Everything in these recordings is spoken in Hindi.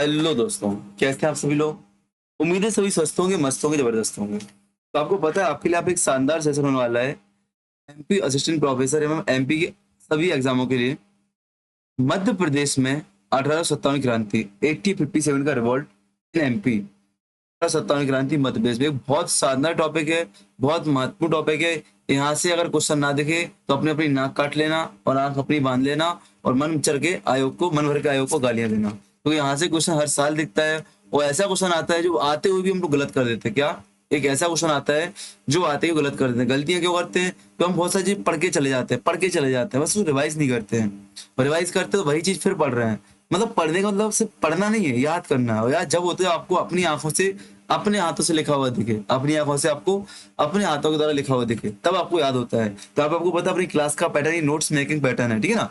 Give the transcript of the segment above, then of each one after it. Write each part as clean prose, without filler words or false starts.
हेलो दोस्तों, कैसे हैं आप सभी लोग। उम्मीद है सभी स्वस्थ होंगे, मस्त होंगे, जबरदस्त होंगे। तो आपको पता है आपके लिए आप एक शानदार सेशन होने वाला है। एमपी असिस्टेंट प्रोफेसर एवं एमपी के सभी एग्जामों के लिए मध्य प्रदेश में 1857 क्रांति 1857 का रिवॉल्ट इन एमपी। 1857 क्रांति मध्य प्रदेश में एक बहुत शानदार टॉपिक है, बहुत महत्वपूर्ण टॉपिक है। यहाँ से अगर क्वेश्चन ना दिखे तो अपने अपनी नाक काट लेना और आंख अपनी बांध लेना और मन भर के आयोग को गालियां देना। तो यहाँ से क्वेश्चन हर साल दिखता है और ऐसा क्वेश्चन आता है जो आते हुए भी हम लोग गलत कर देते हैं। क्या एक ऐसा क्वेश्चन आता है जो आते ही गलत कर देते हैं। गलतियां क्यों करते हैं? तो हम बहुत सारी चीज पढ़ के चले जाते हैं, बस रिवाइज नहीं करते हैं। रिवाइज करते तो वही चीज फिर पढ़ रहे हैं। मतलब पढ़ने का मतलब सिर्फ पढ़ना नहीं है, याद करना है। और याद जब होते है आपको अपनी आंखों से, अपने हाथों से लिखा हुआ दिखे, अपनी आंखों से आपको अपने हाथों के द्वारा लिखा हुआ दिखे, तब आपको याद होता है। तो आपको पता है अपनी क्लास का पैटर्न ही नोट्स मेकिंग पैटर्न है, ठीक है ना।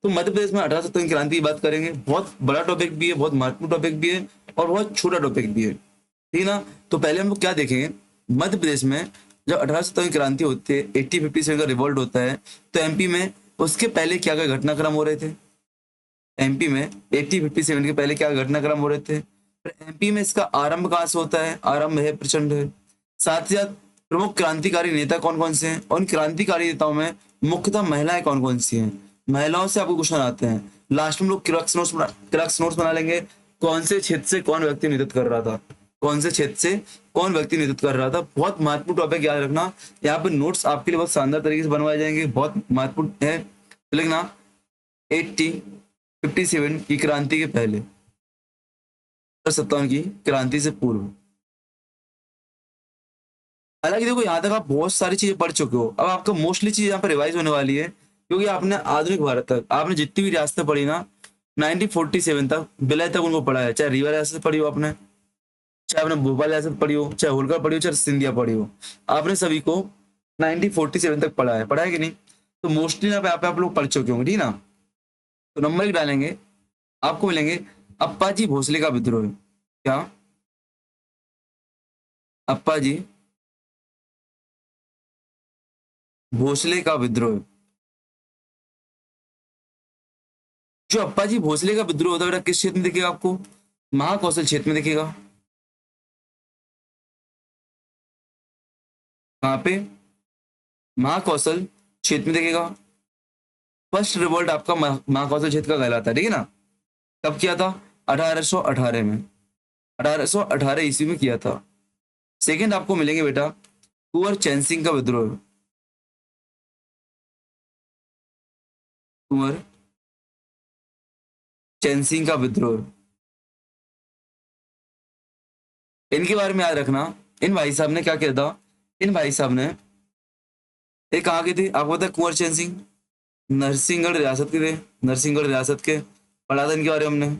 तो मध्य प्रदेश में 1857 की क्रांति की बात करेंगे। बहुत बड़ा टॉपिक भी है, बहुत महत्वपूर्ण टॉपिक भी है और बहुत छोटा टॉपिक भी है, ठीक है ना। तो पहले हम लोग क्या देखेंगे, मध्य प्रदेश में जब 1857 की क्रांति होती है, 1857 का रिवॉल्ट होता है, तो एमपी में उसके पहले क्या क्या घटनाक्रम हो रहे थे। एमपी में 1857 के पहले क्या घटनाक्रम हो रहे थे। एमपी में इसका आरंभ कहाँ से होता है? आरंभ है प्रचंड है। साथ ही साथ प्रमुख क्रांतिकारी नेता कौन कौन से हैं और उन क्रांतिकारी नेताओं में मुख्यतः महिलाएं कौन कौन सी हैं। महिलाओं से आपको क्वेश्चन आते हैं। लास्ट में लोग क्रक्स नोट्स बना लेंगे। कौन से क्षेत्र से कौन व्यक्ति नेतृत्व कर रहा था, कौन से क्षेत्र से कौन व्यक्ति नेतृत्व कर रहा था। बहुत महत्वपूर्ण टॉपिक याद रखना। यहाँ पे नोट्स आपके लिए बहुत शानदार तरीके से बनवाए जाएंगे, बहुत महत्वपूर्ण है। तो लिखना 1857 की क्रांति के पहले, 57 की क्रांति से पूर्व। हालांकि देखो यहाँ तक आप बहुत सारी चीजें पढ़ चुके हो, अब आपका मोस्टली चीज यहाँ पर रिवाइज होने वाली है, क्योंकि आपने आधुनिक भारत तक आपने जितनी भी रियासतें पढ़ी ना, 1947 तक विलय तक उनको पढ़ा है। चाहे रीवा रियासत पढ़ी हो आपने, चाहे आपने भोपाल रियासत पढ़ी हो, चाहे होलकर पढ़ी हो, चाहे सिंधिया पढ़ी हो, आपने सभी को 1947 तक पढ़ा है कि नहीं। तो मोस्टली यहाँ पे आप लोग पढ़ चुके होंगे, ठीक है ना। तो नंबर एक डालेंगे, आपको मिलेंगे अप्पाजी भोसले का विद्रोह। क्या? अप्पाजी भोसले का विद्रोह। जो अप्पाजी भोसले का विद्रोह होता है बेटा, किस क्षेत्र में दिखेगा आपको? महाकौशल क्षेत्र में दिखेगा। कहाँ पे? महाकौशल क्षेत्र में दिखेगा। फर्स्ट रिवोल्ट आपका महाकौशल क्षेत्र का कहलाता है, ठीक है ना। कब किया था? 1818 में, 1818 ईस्वी में किया था। सेकंड आपको मिलेंगे बेटा कुंवर चैन सिंह का विद्रोह। कुंवर चैन सिंह का विद्रोह, इनके बारे में याद रखना। इन भाई साहब ने क्या किया था? इन भाई साहब ने, एक कहाँ के थे आपको पता है? कुंवर चैन सिंह नरसिंहगढ़ रियासत के थे। नरसिंहगढ़ रियासत के, पढ़ा था इनके बारे में हमने।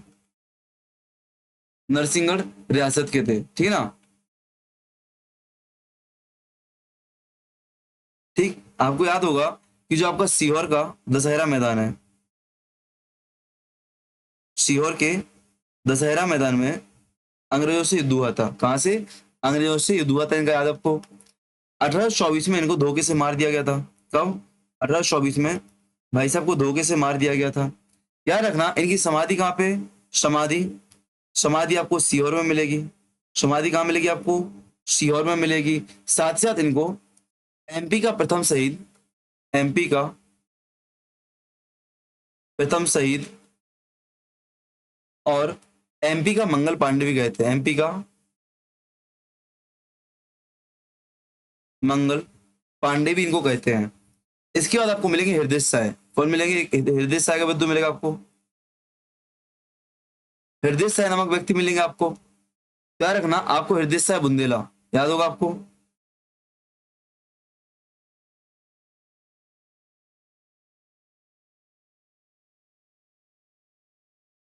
नरसिंहगढ़ रियासत के थे, ठीक है ना। ठीक, आपको याद होगा कि जो आपका सीहोर का दशहरा मैदान है, सीहोर के दशहरा मैदान में अंग्रेजों से युद्ध हुआ था। कहां से? अंग्रेजों से युद्ध हुआ था इनका, याद आपको? 1824 में इनको धोखे से मार दिया गया था। कब? 1824 में भाई साहब को धोखे से मार दिया गया था। याद रखना इनकी समाधि कहाँ पे? समाधि, समाधि आपको सीहोर में मिलेगी। समाधि कहाँ मिलेगी आपको? सीहोर में मिलेगी। साथ ही साथ इनको एमपी का प्रथम शहीद, एमपी का प्रथम शहीद और एमपी का मंगल पांडे भी गए थे। एमपी का मंगल पांडे भी इनको कहते हैं। इसके बाद आपको मिलेंगे हृदय साय। कौन मिलेंगे? हृदय साय का विद्रोह मिलेगा आपको। हृदय साय नामक व्यक्ति मिलेंगे आपको। क्या रखना आपको? हृदय साय बुंदेला याद होगा आपको।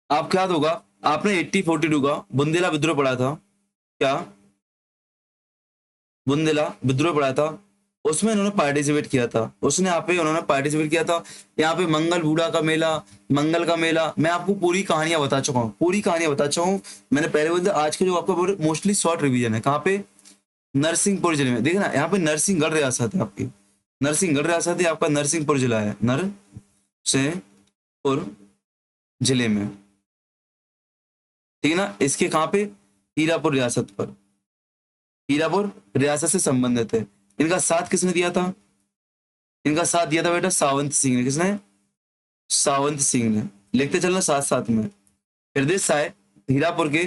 आपको याद होगा आपने 1842 का बुंदेला विद्रोह पढ़ा था। क्या? बुंदेला विद्रोह पढ़ा था, उसमें उन्होंने पार्टिसिपेट किया था। उसने यहाँ पे उन्होंने पार्टिसिपेट किया था। यहाँ पे मंगल बूढ़ा का मेला, मंगल का मेला, मैं आपको पूरी कहानियां बता चुका हूँ, पूरी कहानियां बता चुका हूँ। मैंने पहले बोला था आज के जो आपका मोस्टली शॉर्ट रिवीजन है। कहाँ पे? नरसिंहपुर जिले में। देखना यहाँ पे नरसिंहगढ़ रियासत है आपकी, नरसिंहगढ़ रियासत है आपका, नरसिंहपुर जिला है, नरसिंहपुर जिले में, ठीक है ना। इसके कहाँ पे, हीरापुर रियासत पर, हीरापुर रियासत से संबंधित है। इनका साथ किसने दिया था, इनका साथ दिया था बेटा सावंत सिंह ने। किसने, सावंत सिंह ने। लिखते चलना साथ साथ में। हृदय साय हीरापुर के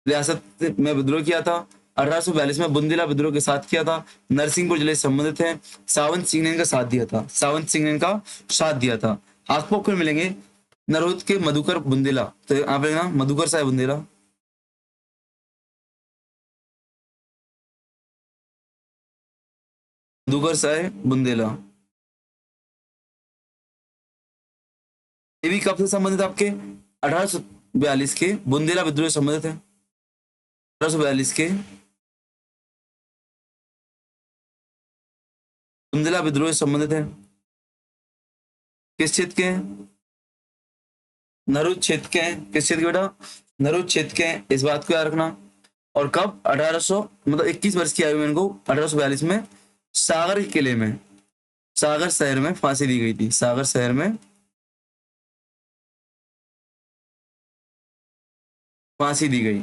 रियासत में विद्रोह किया था। 1842 में बुंदेला विद्रोह के साथ किया था। नरसिंहपुर जिले से संबंधित है। सावंत सिंह ने इनका साथ दिया था, सावंत सिंह ने इनका साथ दिया था। आपको फिर मिलेंगे नरोद के मधुकर बुंदेला, तो यहाँ पे ना मधुकर साहब बुंदेला, मधुकर साहब बुंदेला, ये भी कब से संबंधित आपके, 1842 के बुंदेला विद्रोह से संबंधित है। 1842 के बुंदेला विद्रोह से संबंधित है। किस क्षेत्र के हैं, नरुद क्षेत्र के हैं। किस क्षेत्र के बेटा, नरुद क्षेत्र के हैं, इस बात को याद रखना। और कब, 1800 मतलब 21 वर्ष की आयु में इनको 1842 में सागर के किले में, सागर शहर में फांसी दी गई थी। सागर शहर में फांसी दी गई,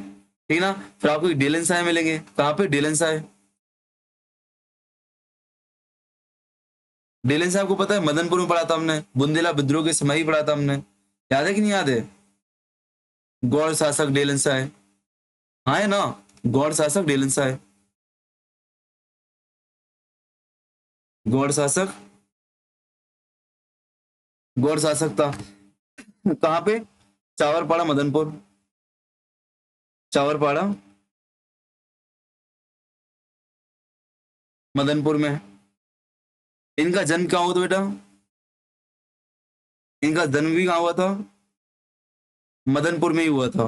ठीक ना। फिर आपको डेलन साय मिलेंगे। कहाँ पे, डेलन साय, डेलन साहब को पता है, मदनपुर में पढ़ा था हमने, बुंदेला विद्रोह के समय ही पढ़ा था हमने। याद है कि नहीं याद है, गौड़ शासक डेलन साय, हाँ है ना, गौड़ शासक डेलन साय, गौड़ शासक, गौड़ शासक था। कहाँ पे, चावरपाड़ा मदनपुर, चावरपाड़ा मदनपुर में। इनका जन्म कहाँ हुआ था बेटा, इनका जन्म भी कहाँ हुआ था, मदनपुर में ही हुआ था,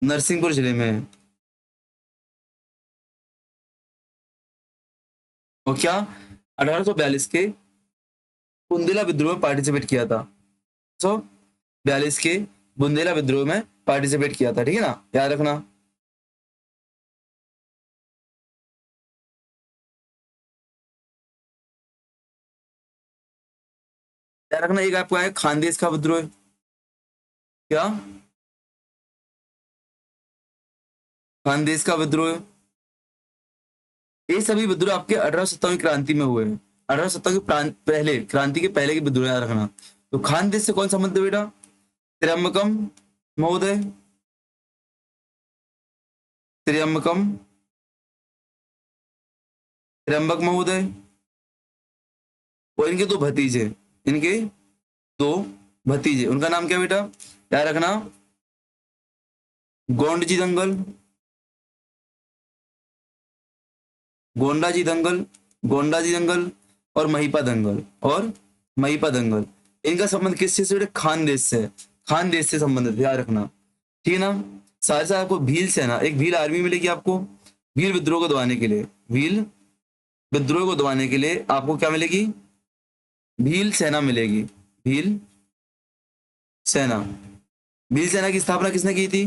नरसिंहपुर जिले में। और क्या, 1842 के बुंदेला विद्रोह में पार्टिसिपेट किया था। 1842 के बुंदेला विद्रोह में पार्टिसिपेट किया था, ठीक है ना, याद रखना। याद रखना, एक आपको है खानदेश का विद्रोह, क्या, खानदेश का विद्रोह। ये सभी विद्रोह आपके 1857 क्रांति में हुए हैं। 1857 के पहले, क्रांति के पहले के विद्रोह याद रखना। तो खानदेश से कौन संबंधित है बेटा, त्र्यंबकम महोदय, त्र्यंबकम, त्र्यंबक महोदय, और इनके दो भतीजे, इनके दो भतीजे, उनका नाम क्या बेटा, याद रखना, गोंडजी दंगल, गोंडाजी दंगल, गोंडाजी दंगल और महिपा दंगल, और महिपा दंगल। इनका संबंध किस चीज से बेटा, खानदेश से, खानदेश से संबंधित, याद रखना, ठीक है ना। साथ साथ आपको भील सेना, एक भील आर्मी मिलेगी आपको, भील विद्रोह को दबाने के लिए, भील विद्रोह को दबाने के लिए आपको क्या मिलेगी, भील सेना मिलेगी, भील सेना। भील सेना की स्थापना किसने की थी,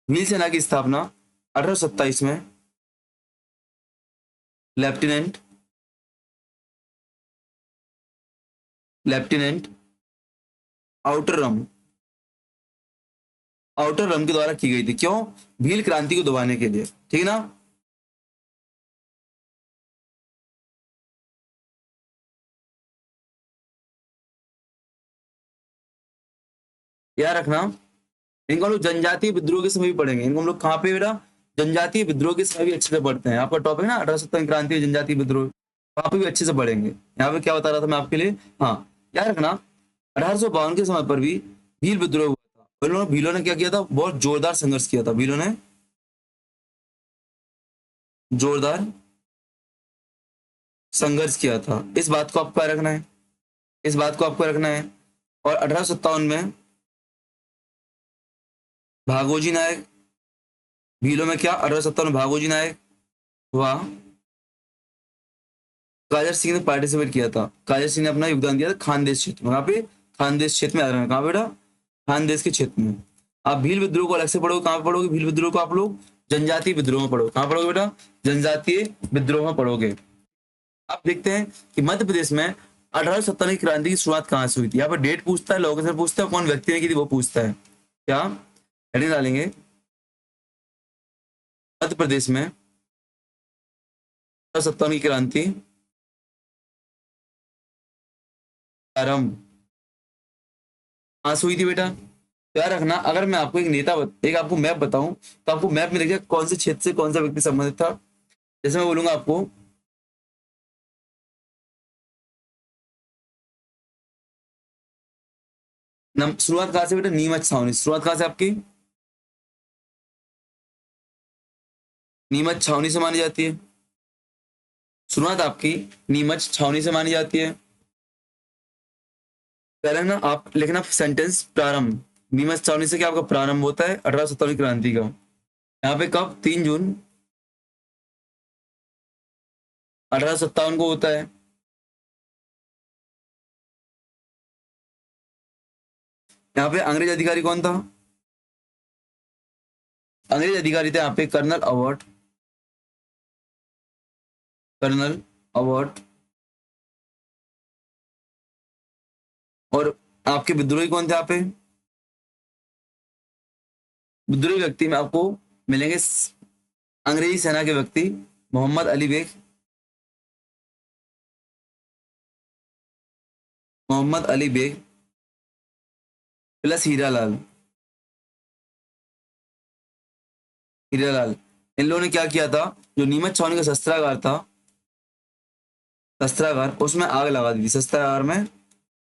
भील सेना की स्थापना 1827 में लेफ्टिनेंट, लेफ्टिनेंट आउटरम, आउटरम के द्वारा की गई थी। क्यों, भील क्रांति को दबाने के लिए, ठीक है ना। याद रखना, इनको हम लोग जनजातीय विद्रोह के समय भी पढ़ेंगे। इनको हम लोग कहाँ पे बेटा, जनजातीय विद्रोह के समय भी अच्छे से पढ़ते हैं। आपका टॉपिक ना 1857 क्रांति जनजातीय विद्रोह, वहां पे भी अच्छे से पढ़ेंगे। यहाँ पे क्या बता रहा था मैं आपके लिए, हाँ याद रखना, 1852 के समय पर भी भील विद्रोह हुआ था। भीलों ने क्या किया था, बहुत जोरदार संघर्ष किया था। भीलों ने जोरदार संघर्ष किया था, इस बात को आपको रखना है, इस बात को आपको रखना है। और 1857 में भागोजी नायक, भीलों में क्या, 1857 में भागोजी नायक हुआ, काजर सिंह ने पार्टिसिपेट किया था। काजर सिंह ने अपना योगदान दिया था खानदेश क्षेत्र में, वहां पे खानदेश क्षेत्र में आ रहा है, कहाँ बेटा, खानदेश के क्षेत्र में। आप भील विद्रोह को अलग से पढ़ोगे, कहाँ पढ़ोगे भील विद्रोह को, आप लोग जनजातीय विद्रोह में पढ़ोगे। कहाँ पढ़ोगे बेटा, जनजातीय विद्रोह में पढ़ोगे। आप देखते हैं कि मध्य प्रदेश में 1857 की क्रांति की शुरुआत कहाँ से हुई थी। यहाँ पर डेट पूछता है, लोकेशन पूछता है, कौन व्यक्ति ने की थी वो पूछता है। क्या हेडिंग डालेंगे, मध्य प्रदेश में 1757 की क्रांति प्रारंभ कहाँ से हुई थी बेटा। तो याद रखना, अगर मैं आपको एक आपको मैप बताऊं, तो आपको मैप में देखिए कौन से क्षेत्र से कौन सा व्यक्ति संबंधित था। जैसे मैं बोलूंगा आपको, शुरुआत कहाँ से बेटा, नीमच छावनी, शुरुआत कहाँ से आपकी, नीमच छावनी से मानी जाती है। शुरुआत आपकी नीमच छावनी से मानी जाती है। पहले ना आप लिखना सेंटेंस प्रारंभ, नीमच छावनी से क्या आपका प्रारंभ होता है 1857 क्रांति का। यहाँ पे कब, 3 जून 1857 को होता है। यहाँ पे अंग्रेज अधिकारी कौन था, अंग्रेज अधिकारी थे यहाँ पे कर्नल अवार्ड, कर्नल अवार्ड। और आपके विद्रोही कौन थे यहाँ पे, विद्रोही व्यक्ति में आपको मिलेंगे अंग्रेजी सेना के व्यक्ति मोहम्मद अली बेग, मोहम्मद अली बेग प्लस हीरालाल, हीरालाल। इन लोगों ने क्या किया था, जो नीमच छावनी का शस्त्रागार था, शस्त्रागार, उसमें आग लगा दी थी, शस्त्रागार में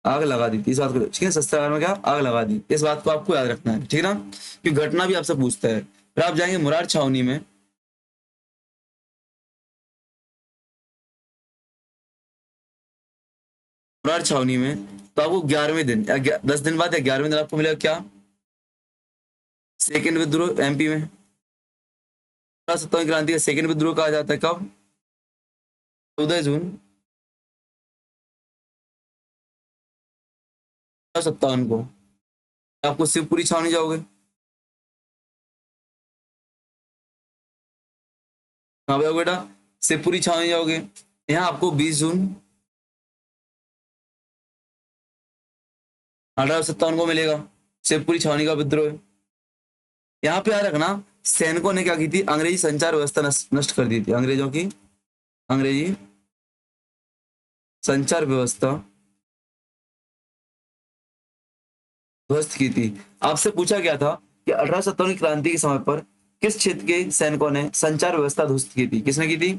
आग लगा दी थी। इस बात को ठीक है, शस्त्रागार में क्या आग लगा दी, इस बात को आपको याद रखना है, ठीक है ना, क्योंकि घटना भी आपसे पूछता है। फिर आप जाएंगे मुरार छावनी में, मुरार छावनी में तो आपको 11वें दिन या 10 दिन बाद या 11वें दिन आपको मिलेगा क्या, सेकेंड विद्रोह एमपी में। 17वीं क्रांति का सेकेंड विद्रोह कहा जाता है कब, 14 जून 1757 को। आपको शिवपुरी छावनी जाओगे, कहाँ पे जाओगे बेटा, शिवपुरी छावनी जाओगे। यहाँ आपको 20 जून 1857 को मिलेगा, शिवपुरी छावनी का विद्रोह है। यहाँ पे याद रखना, सैनिकों ने क्या की थी, अंग्रेजी संचार व्यवस्था नष्ट कर दी थी, अंग्रेजों की अंग्रेजी संचार व्यवस्था ध्वस्त की थी। आपसे पूछा गया था कि 1857 की क्रांति के समय पर किस क्षेत्र के सैनिकों ने संचार व्यवस्था ध्वस्त की थी, किसने की थी,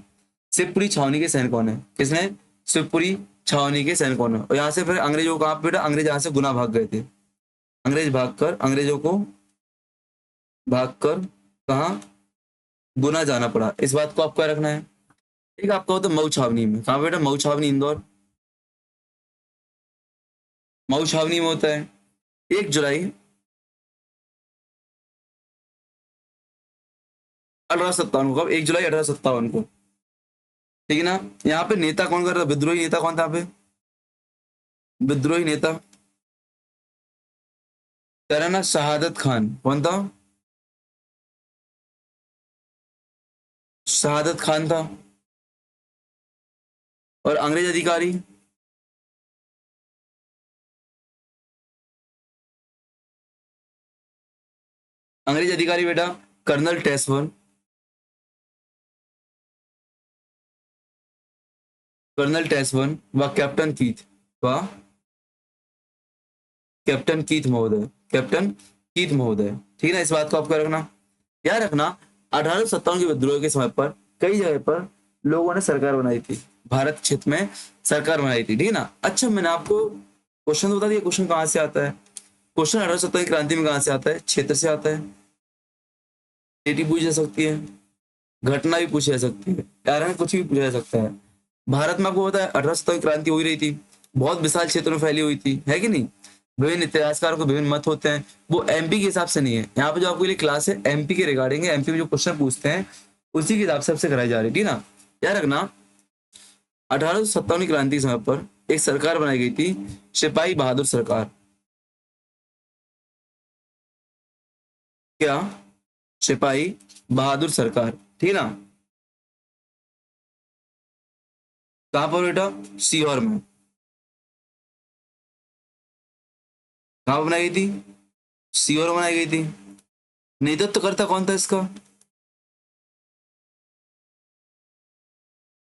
शिवपुरी छावनी के सैनिकों ने, किसने, शिवपुरी छावनी के सैनिकों ने। और यहाँ से फिर अंग्रेजों को, कहाँ पे बेटा, अंग्रेज यहाँ से गुना भाग गए थे, अंग्रेज भागकर, अंग्रेजों को भागकर कहाँ, गुना जाना पड़ा। इस बात को आपको याद रखना है। एक आपका होता है मऊ छावनी में, कहाँ बेटा, मऊ छावनी इंदौर, मऊ छावनी में होता है 1 जुलाई 1857 को। कब, 1 जुलाई 1857 को, ठीक है ना। यहाँ पे नेता कौन कर रहा था, विद्रोही नेता कौन था यहाँ पे, विद्रोही नेता तेरा ना शहादत खान, कौन था, शहादत खान था। और अंग्रेज अधिकारी, अंग्रेज अधिकारी बेटा कर्नल टेसवन, कर्नल टेसवन व कैप्टन कीथ, व कैप्टन कीथ महोदय, कैप्टन कीथ महोदय, ठीक है ना। इस बात को आपको रखना, याद रखना। 1857 के विद्रोह के समय पर कई जगह पर लोगों ने सरकार बनाई थी, भारत क्षेत्र में सरकार बनाई थी, ठीक है ना। अच्छा, मैंने आपको क्वेश्चन तो बता दिया, क्वेश्चन कहाँ से आता है, क्वेश्चन 1857 की क्रांति में कहाँ से आता है, क्षेत्र से आता है। डेटी पूछी जा सकती है, घटना भी पूछी जा सकती है, कारण कुछ भी पूछा जा सकता है। भारत में आपको पता है 1857 की क्रांति हो ही रही थी, बहुत विशाल क्षेत्र में फैली हुई थी, है कि नहीं। विभिन्न इतिहासकारों को विभिन्न मत होते हैं, वो एमपी के हिसाब से नहीं है। यहाँ पे जो आपके लिए क्लास है एमपी के रिगार्डिंग है, एमपी में जो क्वेश्चन पूछते हैं उसी के हिसाब से आपसे कराई जा रही है, ठीक है ना। याद रखना, 1857 की क्रांति के समय पर एक सरकार बनाई गई थी, सिपाही बहादुर सरकार। क्या, सिपाही बहादुर सरकार, ठीक है ना। कहाँ पर बेटा, सीहोर में। कहाँ पर बनाई गई थी, सीओर बनाई गई थी। नेतृत्वकर्ता कौन था इसका?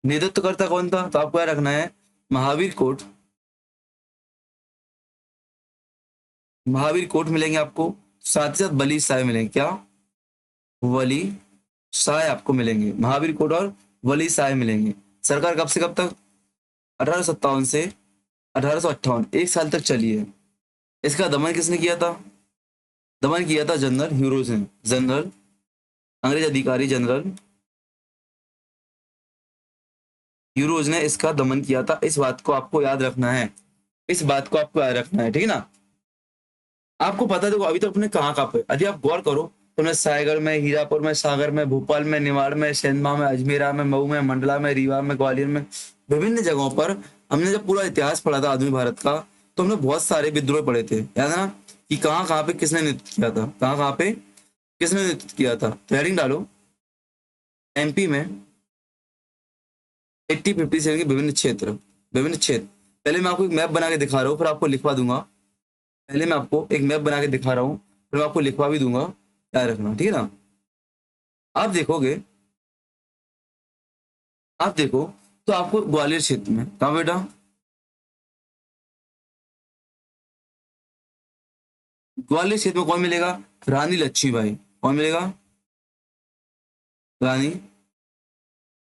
नेतृत्वकर्ता कौन था? तो आपको याद रखना है महावीर कोट। महावीर कोट मिलेंगे आपको, साथ ही साथ वली शाह मिलेंगे। क्या? वली शाह आपको मिलेंगे, महावीर कोट और वली शाह मिलेंगे। सरकार कब से कब तक? 1857 से 1858, 1 साल तक चली है। इसका दमन किसने किया था? दमन किया था जनरल ह्यूरोज ने। जनरल, अंग्रेज अधिकारी जनरल ह्यूरोज ने इसका दमन किया था। इस बात को आपको याद रखना है, इस बात को आपको याद रखना है, ठीक है ना। आपको पता है, देखो अभी तक अपने कहाँ कहाँ पे, यदि आप गौर करो तो हमने सायगढ़ में, हीरापुर में, सागर में, भोपाल में, निवाड़ में, सेंधमा में, अजमेरा में, मऊ में, मंडला में, रीवा में, ग्वालियर में, विभिन्न जगहों पर हमने जब पूरा इतिहास पढ़ा था आधुनिक भारत का, तो हमने बहुत सारे विद्रोह पढ़े थे, याद है ना, कि कहाँ कहाँ पे किसने नेतृत्व किया था, कहाँ कहाँ पे किसने नेतृत्व किया था। तो हेडिंग डालो, एमपी में 8057 के विभिन्न क्षेत्र, विभिन्न क्षेत्र। पहले मैं आपको एक मैप बना के दिखा रहा हूँ, फिर आपको लिखवा दूंगा। पहले मैं आपको एक मैप बना के दिखा रहा हूँ, फिर मैं आपको लिखवा भी दूंगा, याद रखना, ठीक है ना। आप देखोगे, आप देखो तो आपको ग्वालियर क्षेत्र में, कहाँ बेटा, ग्वालियर क्षेत्र में कौन मिलेगा? रानी लक्ष्मीबाई। कौन मिलेगा? रानी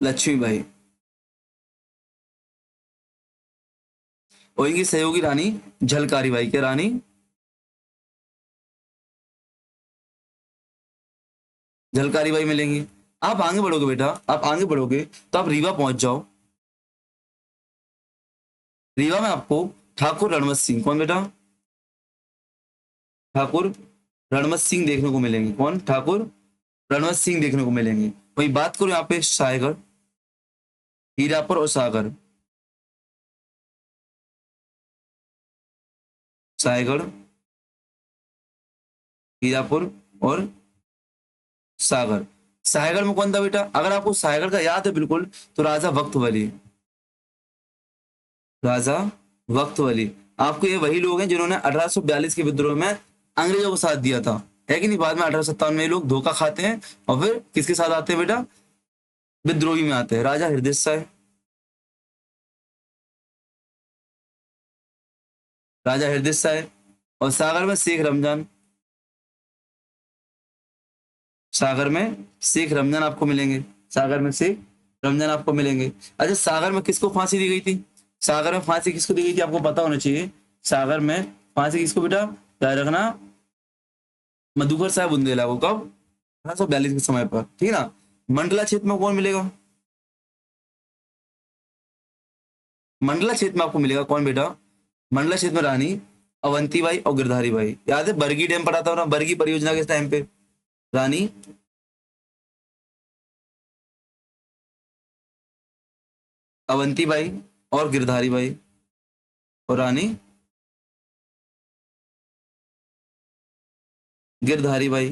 लक्ष्मीबाई। और इनकी सहयोगी रानी झलकारी बाई। क्या? रानी झलकारी बाई मिलेंगी। आप आगे बढ़ोगे बेटा, आप आगे बढ़ोगे तो आप रीवा पहुंच जाओ। रीवा में आपको ठाकुर रणवत सिंह, कौन बेटा? ठाकुर रणवत सिंह देखने को मिलेंगे। कौन? ठाकुर रणवत सिंह देखने को मिलेंगे। वही बात करो यहाँ पे सायगढ़, हीरापुर और सागर, सायगढ़, हीरापुर और सागर। सायगढ़ में कौन था बेटा? अगर आपको सायगढ़ का याद है बिल्कुल, तो राजा वक्त वली, राजा वक्त वली। आपको ये वही लोग हैं जिन्होंने 1842 के विद्रोह में अंग्रेजों को साथ दिया था, है कि नहीं। बाद में 1857 में ये लोग धोखा खाते हैं और फिर किसके साथ आते हैं बेटा? विद्रोही में आते हैं। राजा हृदय शाह, राजा हृदय शाह। और सागर में शेख रमजान, सागर में शेख रमजान आपको मिलेंगे। सागर में शेख रमजान आपको मिलेंगे। अच्छा, सागर में किसको फांसी दी गई थी? सागर में फांसी किसको दी गई थी आपको पता होना चाहिए। सागर में फांसी किसको बेटा, याद रखना, मधुकर साहब बुंदेला को। कब? 1842 के समय पर, ठीक है ना। मंडला क्षेत्र में कौन मिलेगा? मंडला क्षेत्र में आपको मिलेगा कौन बेटा? मंडला क्षेत्र में रानी अवंतीबाई और गिरधारी बाई। याद है बरगी डैम पढ़ा था ना, बरगी परियोजना के टाइम पे। रानी अवंतीबाई और गिरधारी बाई और रानी गिरधारी बाई,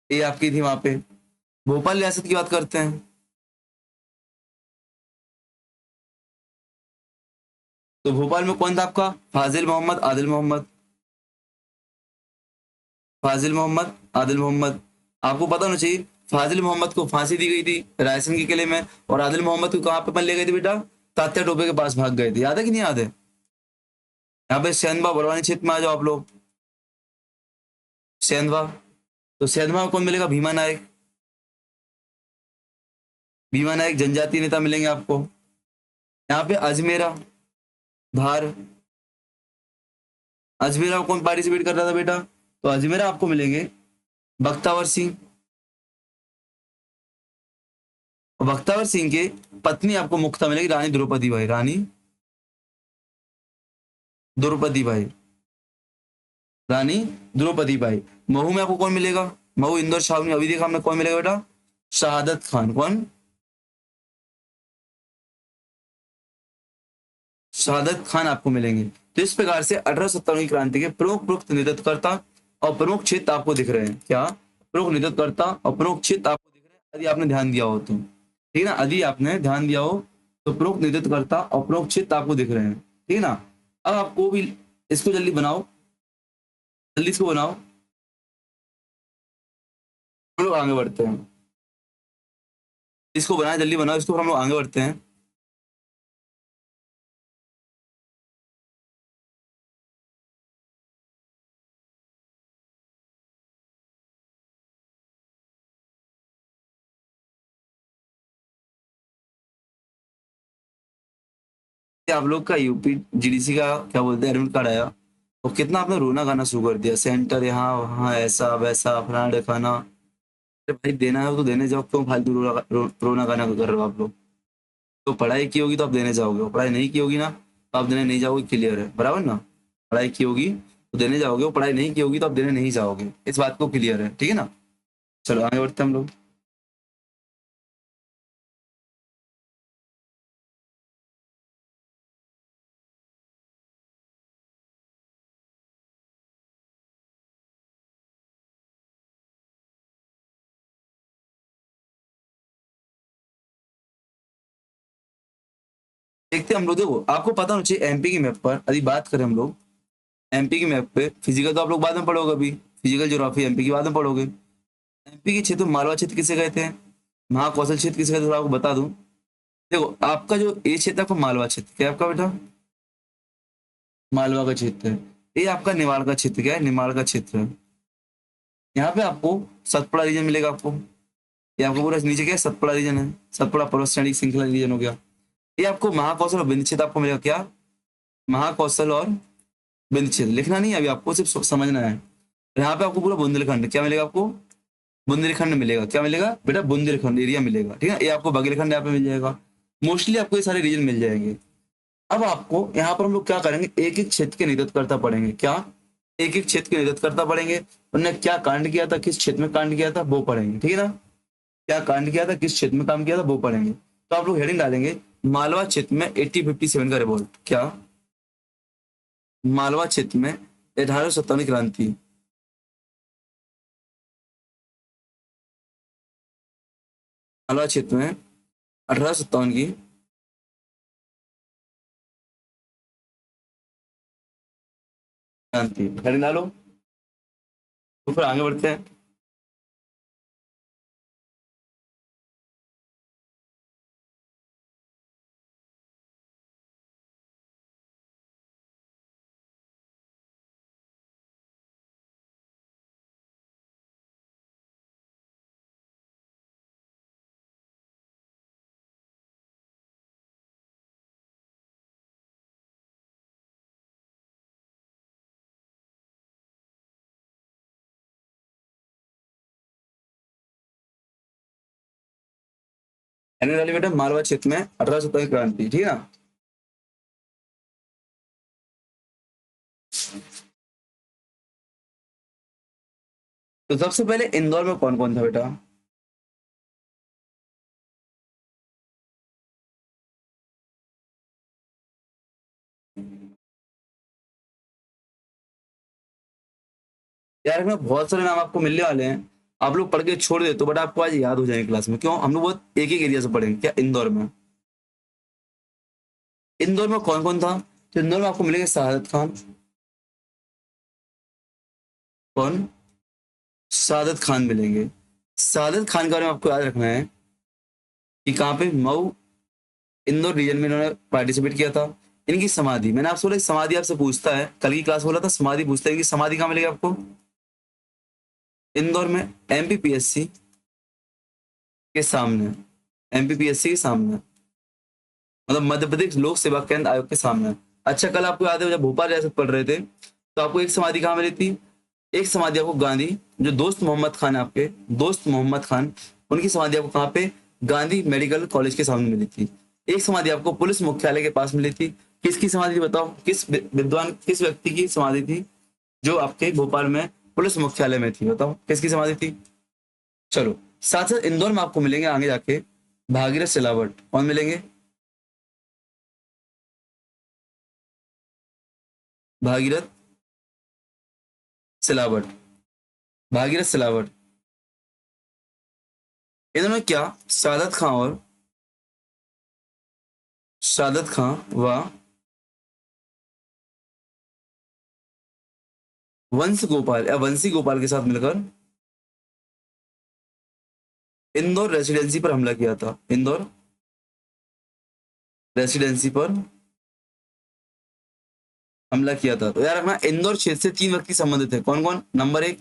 ये आपकी थी वहां पे। भोपाल रियासत की बात करते हैं, तो भोपाल में कौन था आपका? फाजिल मोहम्मद, आदिल मोहम्मद, फाजिल मोहम्मद, आदिल मोहम्मद। आपको पता होना चाहिए, फाजिल मोहम्मद को फांसी दी गई थी रायसेन के किले में, और आदिल मोहम्मद को कहाँ पे अपन ले गए थे बेटा? तात्या टोपे के पास भाग गए थे। याद है कि नहीं याद है? यहाँ पे सेंधवा बड़वानी क्षेत्र में आ जाओ आप लोग। सेंधवा, तो सेंधवा में कौन मिलेगा? भीमा नायक। भीमा नायक जनजातीय नेता मिलेंगे आपको। यहाँ पे अजमेरा, धार, अजमेरा में कौन पार्टिसिपेट कर रहा था बेटा? तो अजमेरा आपको मिलेंगे बख्तावर सिंह। और बख्तावर सिंह के पत्नी आपको मुख्ता मिलेगी रानी द्रौपदी बाई, रानी द्रौपदी बाई, रानी द्रौपदी बाई। महू में आपको कौन मिलेगा? महू इंदौर छावनी अभी देखा हमने, कौन मिलेगा बेटा? शहादत खान। कौन? शहादत खान आपको मिलेंगे। तो इस प्रकार से 1857 की क्रांति के प्रमुख प्रमुख नेतृत्वकर्ता और प्रमुख क्षेत्र आपको दिख रहे हैं। क्या? प्रमुख नेतृत्वकर्ता और प्रमुख क्षेत्र आपको दिख रहे हैं, यदि आपने ध्यान दिया हो तो, ठीक है ना। यदि आपने ध्यान दिया हो तो प्रमुख नेतृत्वकर्ता और प्रमुख क्षेत्र आपको दिख रहे हैं, ठीक है ना। अब आपको भी इसको जल्दी बनाओ, जल्दी इसको बनाओ। हम लोग आगे बढ़ते हैं। इसको बनाए, जल्दी बनाओ इसको, फिर हम लोग आगे बढ़ते हैं। ये आप लोग का यूपी जीडीसी का क्या बोलते हैं एडमिट कार्ड आया, तो कितना आपने रोना गाना शुरू कर दिया, सेंटर यहाँ वहाँ ऐसा वैसा फलाना खाना। अरे भाई देना है तो देने जाओ, क्यों फालतू रोना गाना कर रहे हो आप लोग। तो पढ़ाई की होगी तो आप देने जाओगे, पढ़ाई नहीं की होगी ना तो आप देने नहीं जाओगे, क्लियर है बराबर ना। पढ़ाई की होगी तो देने जाओगे, वो पढ़ाई नहीं की होगी तो आप देने नहीं जाओगे, इस बात को क्लियर है, ठीक है ना। चलो आगे बढ़ते हैं हम लोग। देखते हैं हम लोग, देखो आपको पता होना चाहिए एमपी की मैप पर यदि बात करें हम लोग, एमपी की मैप पे फिजिकल तो आप लोग बाद में पढ़ोगे, अभी फिजिकल ज्योग्राफी एमपी की बाद में पढ़ोगे। एमपी के क्षेत्र में मालवा क्षेत्र किसे कहते हैं, महाकौशल क्षेत्र किसे कहते हैं, थोड़ा आपको बता दूं। देखो आपका जो ये क्षेत्र है आपका मालवा क्षेत्र, क्या है आपका बेटा, मालवा का क्षेत्र है। ये आपका निमाड़ का क्षेत्र, क्या है, निमाड़ का क्षेत्र है। यहाँ पे आपको सतपुड़ा रीजन मिलेगा आपको। ये आपको पूरा नीचे क्या है, सतपुड़ा रीजन है, सतपुड़ा पर्वत श्रेणी श्रृंखला रीजन हो गया। ये आपको महाकौशल और बिंद क्षेत्र आपको मिलेगा, क्या, महाकौशल और बिंद क्षेत्र। लिखना नहीं है अभी, आपको सिर्फ समझना है। यहाँ पे आपको पूरा बुंदेलखंड क्या मिलेगा आपको, बुंदेलखंड मिलेगा, क्या मिलेगा बेटा, बुंदेलखंड एरिया मिलेगा, ठीक है। ये आपको बघेलखंड यहाँ पे मिल जाएगा। मोस्टली आपको ये सारे रीजन मिल जाएंगे। अब आपको यहाँ पर हम लोग क्या करेंगे, एक एक क्षेत्र के निरंतरता पढ़ेंगे, क्या, एक एक क्षेत्र के निरंतरता पढ़ेंगे। उन्होंने क्या कांड किया था, किस क्षेत्र में कांड किया था वो पढ़ेंगे, ठीक है ना। क्या कांड किया था, किस क्षेत्र में काम किया था वो पढ़ेंगे। तो आप लोग हेडिंग डालेंगे, मालवा क्षेत्र में 1857 का रिवॉल्ट, क्या, मालवा क्षेत्र में 1857 क्रांति, मालवा क्षेत्र में 1857 की क्रांति, हेडिंग डालो। तो फिर आगे बढ़ते हैं। हेडिंग डाली बेटा, मालवा क्षेत्र में 1857 की क्रांति, ठीक है ना। तो सबसे पहले इंदौर में कौन कौन था बेटा, यार इसमें बहुत सारे नाम आपको मिलने वाले हैं। आप लोग पढ़ के छोड़ दे तो बट आपको आज याद हो जाएंगे क्लास में, क्यों, हम लोग बहुत एक एक एरिया से पढ़ेंगे, क्या, इंदौर में। इंदौर में कौन कौन था, तो इंदौर में आपको मिलेंगे शहादत खान, कौन, सादत खान मिलेंगे। सादत खान के बारे में आपको याद रखना है कि कहाँ पे, मऊ, इंदौर रीजन में इन्होंने पार्टिसिपेट किया था। इनकी समाधि, मैंने आपसे बोला समाधि आपसे पूछता है, कल की क्लास बोला था समाधि पूछता है, इनकी समाधि कहाँ मिलेगी आपको, इंदौर में, एमपीपीएससी के सामने, एमपीपीएससी के सामने, मतलब मध्य प्रदेश लोक सेवा केंद्र आयोग के सामने। अच्छा कल आपको याद है जब भोपाल रियासत पढ़ रहे थे तो आपको एक समाधि कहाँ मिली थी, एक समाधि आपको गांधी, जो दोस्त मोहम्मद खान है आपके, दोस्त मोहम्मद खान, उनकी समाधि आपको कहाँ पे, गांधी मेडिकल कॉलेज के सामने मिली थी। एक समाधि आपको पुलिस मुख्यालय के पास मिली थी। किसकी समाधि थी बताओ, किस विद्वान, किस व्यक्ति की समाधि थी जो आपके भोपाल में पुलिस मुख्यालय में थी, बताओ किसकी समाधि थी। चलो, साथ साथ इंदौर में आपको मिलेंगे आगे जाके भागीरथ सिलावट, कौन मिलेंगे, भागीरथ सिलावट, भागीरथ सिलावट। इन्होंने क्या, सादत खां और, सादत खां व वंश गोपाल या वंशी गोपाल के साथ मिलकर इंदौर रेसिडेंसी पर हमला किया था, इंदौर रेसिडेंसी पर हमला किया था। तो याद रखना इंदौर क्षेत्र से 3 व्यक्ति संबंधित है, कौन कौन? नंबर 1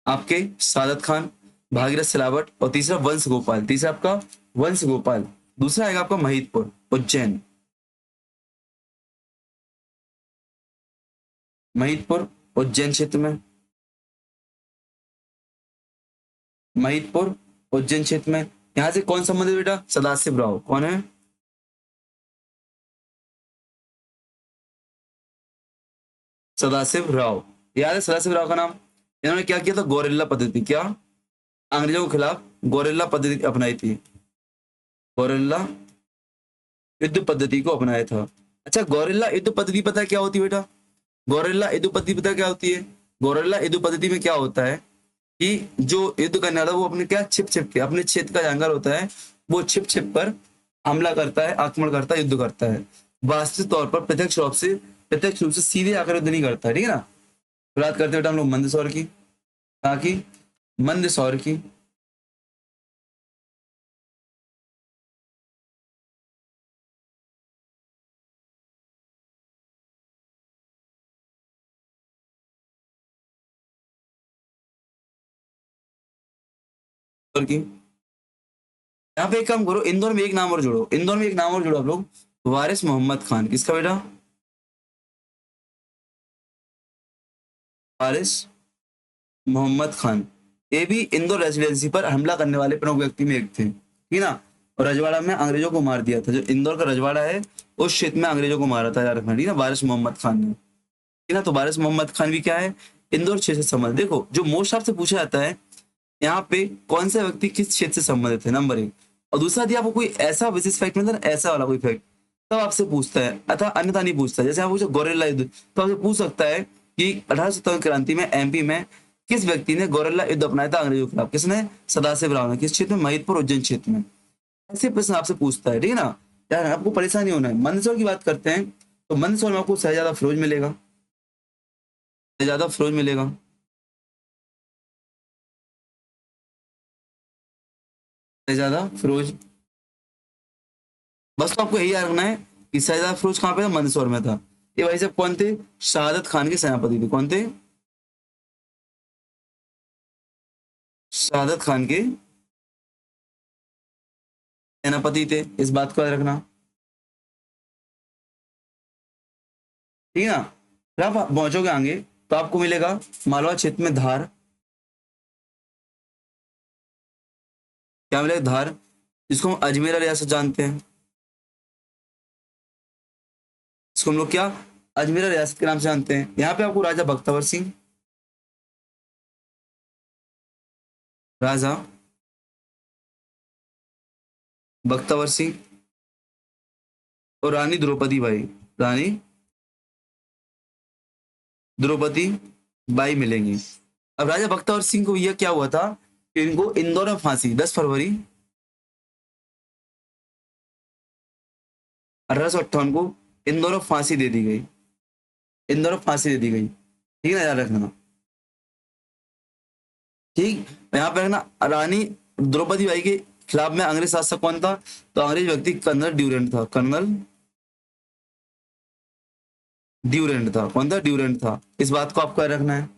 आपके सादत खान, भागीरथ सिलावट, और तीसरा वंश गोपाल, तीसरा आपका वंश गोपाल। दूसरा आएगा आपका महिदपुर, उज्जैन, महिदपुर उज्जैन क्षेत्र में, महिदपुर उज्जैन क्षेत्र में। यहां से कौन संबंधित बेटा? सदाशिव राव। कौन है? सदाशिव राव। याद है सदाशिव राव का नाम? इन्होंने क्या किया था? गोरिल्ला पद्धति, क्या? अंग्रेजों के खिलाफ गोरिल्ला पद्धति अपनाई थी, गोरिल्ला युद्ध पद्धति को अपनाया था। अच्छा, गोरिल्ला युद्ध पद्धति पता है क्या होती है बेटा? गोरिल्ला युद्ध पद्धति पता है क्या होती है? गोरिल्ला युद्ध पद्धति में क्या होता है कि जो युद्ध करने वाला वो अपने क्या छिप छिप के, अपने क्षेत्र का जानकार होता है, वो छिप छिप कर हमला करता है, आक्रमण करता है, युद्ध करता है। वास्तविक तौर पर प्रत्यक्ष रूप से सीधे आकर युद्ध नहीं करता है, ठीक है ना। बात करते बेटा हम लोग मंदसौर की, कहाँ की? मंदसौर की। मंदसौर की। यहाँ पे एक काम करो, इंदौर में एक नाम और जोड़ो, इंदौर में एक नाम और जोड़ो आप लोग, वारिस मोहम्मद खान। किसका बेटा? वारिस मोहम्मद खान। ये भी इंदौर रेसिडेंसी पर हमला करने वाले प्रमुख व्यक्ति में एक थे, ठीक है ना। और रजवाड़ा में अंग्रेजों को मार दिया था, जो इंदौर का रजवाड़ा है उस क्षेत्र में अंग्रेजों को मारा था यार, ठीक है ना, वारिस मोहम्मद खान ने, ठीक है ना। तो वारिस मोहम्मद खान भी क्या है? इंदौर क्षेत्र से संबंधित। देखो जो मोस्ट आपसे पूछा जाता है यहाँ पे, कौन सा व्यक्ति किस क्षेत्र से संबंधित है, नंबर 1। और दूसरा दिया आपको कोई ऐसा विशेष फैक्ट मिलता है ना, ऐसा वाला कोई फैक्ट, तब आपसे पूछता है, अतः अन्यथा नहीं पूछता। जैसे आप पूछो गोरेला युद्ध, तो आपसे पूछ सकता है कि 1857 क्रांति में एमपी में किस व्यक्ति ने गोरेला युद्ध अपनाया था अंग्रेजों के खिलाफ? किसने? सदाशिव राव ने। किस क्षेत्र में? महिदपुर उज्जैन क्षेत्र में। ऐसे प्रश्न आपसे पूछता है, ठीक है ना। यार आपको परेशानी होना है। मंदसौर की बात करते हैं, तो मंदसौर में आपको शहजादा फिरोज मिलेगा, शहजादा फिरोज मिलेगा। शहजादा फिरोज, बस तो आपको यही याद रखना है कि शहजादा फिरोज कहाँ पे था? मंदसौर में था। ये भाई साहब कौन थे? शहादत खान के सेनापति थे। कौन थे? शहादत खान के सेनापति थे, इस बात को याद रखना, ठीक है ना। फिर आप पहुंचोगे आगे तो आपको मिलेगा मालवा क्षेत्र में धार, क्या मिलेगा? धार, जिसको हम अजमेरा रियासत जानते हैं, इसको हम लोग क्या अजमेरा रियासत के नाम से जानते हैं। यहाँ पे आपको राजा बख्तवर सिंह, राजा बख्तवर सिंह और रानी द्रौपदी बाई, रानी द्रौपदी बाई मिलेंगी। अब राजा बख्तवर सिंह को यह क्या हुआ था कि इनको इंदौर में फांसी 10 फरवरी 1858 को इंदौर में फांसी दे दी गई, इंदौर में फांसी दे दी गई, ठीक है ना, याद रखना। ठीक, यहाँ पे रखना रानी द्रौपदी बाई के खिलाफ में अंग्रेज शासक कौन था? तो अंग्रेज व्यक्ति कर्नल ड्यूरेंट था, कर्नल ड्यूरेंट था। कौन था? ड्यूरेंट था। इस बात को आपको याद रखना है।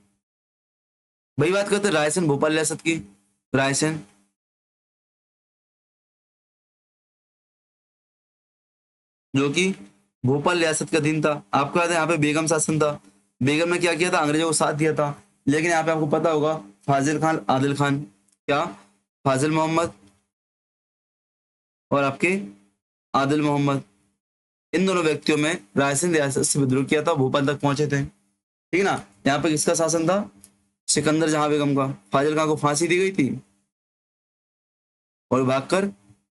वही बात करते हैं रायसेन भोपाल रियासत की, रायसेन, जो कि भोपाल रियासत का अधीन था। आपको याद है यहाँ पे बेगम शासन था, बेगम ने क्या किया था? अंग्रेजों को साथ दिया था। लेकिन यहाँ पे आपको पता होगा फाजिल खान, आदिल खान, क्या? फाजिल मोहम्मद और आपके आदिल मोहम्मद, इन दोनों व्यक्तियों में रायसेन रियासत से विद्रोह किया था, भोपाल तक पहुंचे थे, ठीक है ना। यहाँ पे किसका शासन था? सिकंदर जहां बेगम का। फाजिल खान को फांसी दी गई थी और भागकर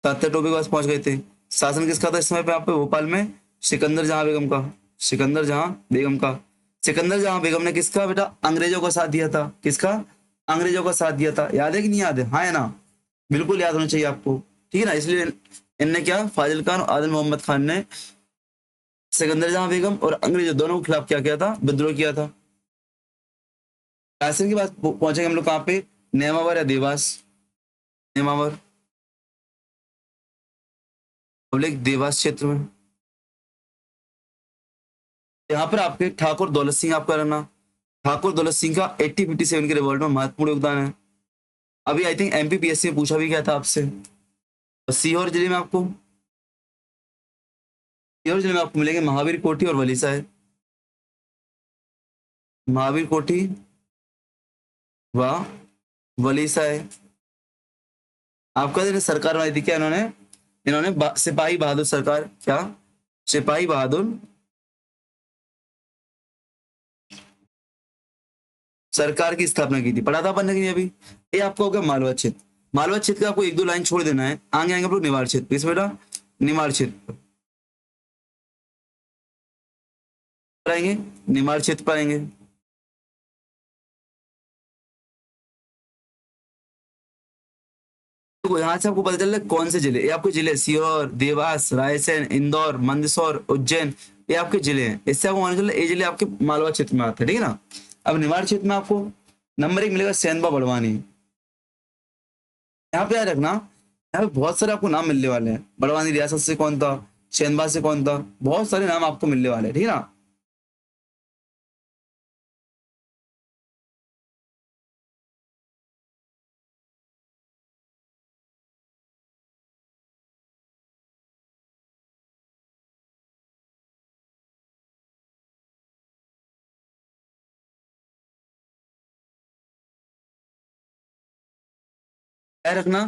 तात्या टोपे के पास पहुंच गए थे। शासन किसका था इस समय पे यहाँ पे भोपाल में? सिकंदर जहां बेगम का, सिकंदर जहां बेगम का। सिकंदर जहां बेगम ने किसका बेटा? अंग्रेजों का साथ दिया था। किसका? अंग्रेजों का साथ दिया था। याद है कि नहीं याद है? हाँ है ना, बिल्कुल याद होना चाहिए आपको, ठीक है ना। इसलिए इनने क्या, फाजिल खान और आदिल मोहम्मद खान ने सिकंदर जहां बेगम और अंग्रेजों दोनों के खिलाफ क्या किया था? विद्रोह किया था। रायसेन के बाद पहुंचेंगे हम लोग कहाँ पे? नेमावर या देवास, नेमावर। पब्लिक देवास क्षेत्र में। यहाँ पर आपके ठाकुर दौलत सिंह आपका रहना। ठाकुर दौलत सिंह का 1857 के रिवॉल्ट में महत्वपूर्ण योगदान है। अभी आई थिंक एमपीपीएससी में पूछा भी गया था आपसे। और सीहोर जिले में आपको मिलेंगे महावीर कोठी और वलीसा है। महावीर कोठी व वलीसा है। आपका दिन सरकार बनाई थी क्या इन्होंने? इन्होंने सिपाही बहादुर सरकार, क्या सिपाही बहादुर सरकार की स्थापना की थी। पढ़ा था अपन ने कि नहीं अभी? ये आपको होगा मालवा क्षेत्र। मालवा क्षेत्र का आपको एक दो लाइन छोड़ देना है, आगे आएंगे हम लोग निवाड़ क्षेत्र। किस बेटा? निमाड़ क्षेत्र पर आएंगे, निमाड़ क्षेत्र पर आएंगे। तो यहाँ से आपको पता चल रहा है कौन से जिले, ये आपके जिले सीहोर, देवास, रायसेन, इंदौर, मंदसौर, उज्जैन, ये आपके जिले हैं। इससे आपको मालूम चल रहा है ये जिले आपके मालवा क्षेत्र में आते हैं, ठीक है ना। अब निवाड़ क्षेत्र में आपको नंबर 1 मिलेगा सेंधवा बड़वानी। यहाँ पे याद रखना, यहाँ पे बहुत सारे आपको नाम मिलने वाले हैं। बड़वानी रियासत से कौन था, सेंधवा से कौन था, बहुत सारे नाम आपको मिलने वाले हैं, ठीक है ना। याद रखना,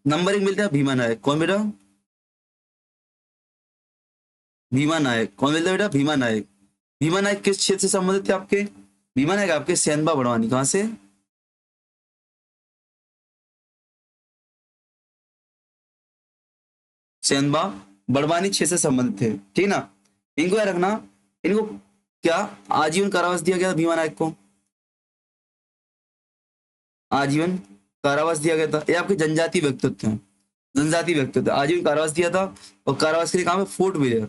नंबर 1 मिलता है भीमा नायक। कौन बेटा? भीमा नायक। कौन मिलता है बेटा? भीमा नायक। भीमा नायक किस क्षेत्र से संबंधित थे आपके? भीमा नायक आपके सेंधवा बड़वानी। कहां से? सेंधवा बड़वानी क्षेत्र से संबंधित थे, ठीक ना। इनको याद रखना, इनको क्या आजीवन कारावास दिया गया था भीमा नायक को? आजीवन कारावास दिया गया था। ये आपके जनजातीय व्यक्तित्व हैं, जनजातीय व्यक्तित्व। आजीवन कारावास दिया था और कारावास के लिए कहा? फोर्ट विलियर।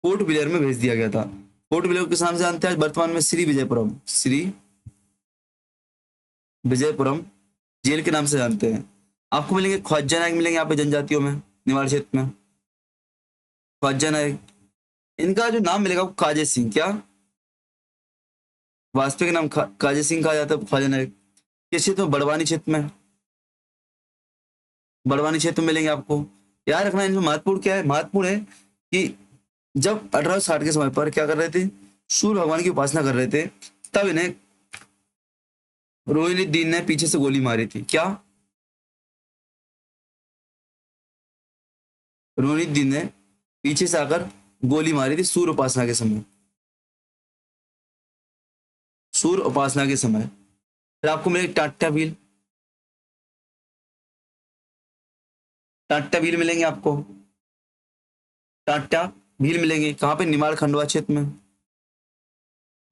फोर्ट विलियर में भेज दिया गया था। फोर्ट विलियर किस नाम से जानते हैं वर्तमान में? श्री विजयपुरम। श्री विजयपुरम जेल के नाम से जानते हैं। आपको मिलेंगे ख्वाजा नायक, मिलेंगे यहाँ पे जनजातियों में, निवाड़ क्षेत्र में ख्वाजा नायक। इनका जो नाम मिलेगा वो काजे सिंह। क्या वास्तविक नाम? काजे सिंह कहा जाता है ख्वाजा नायक। किस क्षेत्र में? बड़वानी क्षेत्र में। बड़वानी क्षेत्र में मिलेंगे आपको। याद रखना, इनमें महत्वपूर्ण क्या है? महत्वपूर्ण है कि जब 1860 के समय पर क्या कर रहे थे, सूर्य भगवान की उपासना कर रहे थे, तब इन्हें रोहिणीद्दीन ने पीछे से गोली मारी थी। क्या रोहिणीद्दीन ने पीछे से आकर गोली मारी थी सूर्य उपासना के समय? सूर्य उपासना के समय। फिर आपको मिलेगी टाटा भील। टाटा भील मिलेंगे आपको। टाटा भील मिलेंगे कहाँ पे? निमाड़ खंडवा क्षेत्र में।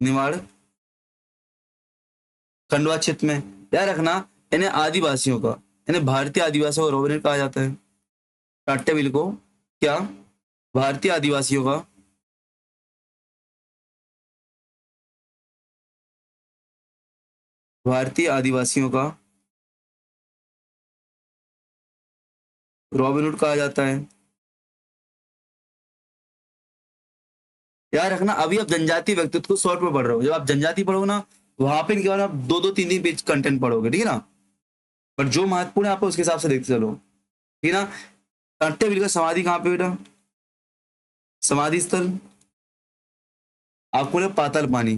निमाड़ खंडवा क्षेत्र में। याद रखना, इन्हें आदिवासियों का, इन्हें भारतीय आदिवासियों का रोबोनेट कहा जाता है। टाटा भील को क्या भारतीय आदिवासियों का, भारतीय आदिवासियों का रॉबिनहुड कहा जाता है। याद रखना, अभी आप जनजातीय व्यक्तित्व को शॉर्ट में पढ़ रहे हो। जब आप जनजाति पढ़ोगे ना, वहां पे इनके बारे में आप दो दो तीन तीन पेज कंटेंट पढ़ोगे, ठीक है ना। पर जो महत्वपूर्ण है आप उसके हिसाब से देखते चलो, ठीक है ना। टाटा भील का समाधि कहाँ पे बेटा? समाधि स्थल आपको मिलेगा पाताल पानी।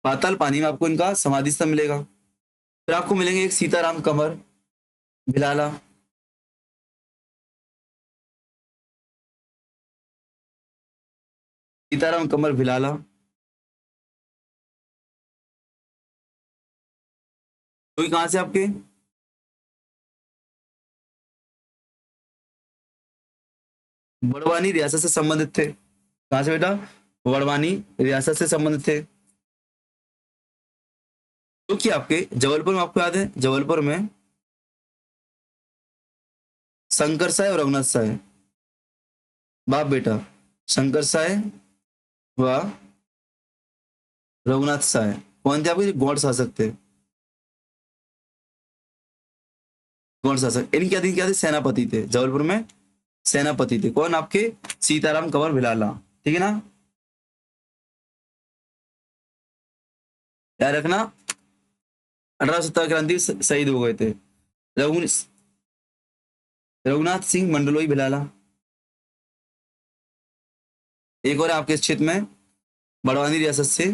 पाताल पानी में आपको इनका समाधि स्थल मिलेगा। फिर आपको मिलेंगे एक सीताराम कमर भिलाला। सीताराम कमर भिलाला कोई कहां से आपके? बड़वानी रियासत से संबंधित थे। कहां से बेटा? बड़वानी रियासत से संबंधित थे। तो क्या आपके जबलपुर में, आपको याद है जबलपुर में शंकर साय और रघुनाथ साय, बाप बेटा, शंकर साय व रघुनाथ साय कौन थे आपके गौड़ शासक थे? गौड़ शासक, इनके क्या थे सेनापति थे जबलपुर में, सेनापति थे कौन आपके? सीताराम कंवर भिलाला, ठीक है ना, याद रखना। 1870 क्रांति शहीद हो गए थे रघु रघुनाथ सिंह मंडलोई भिलाला। एक और है आपके इस क्षेत्र में, बड़वानी रियासत से,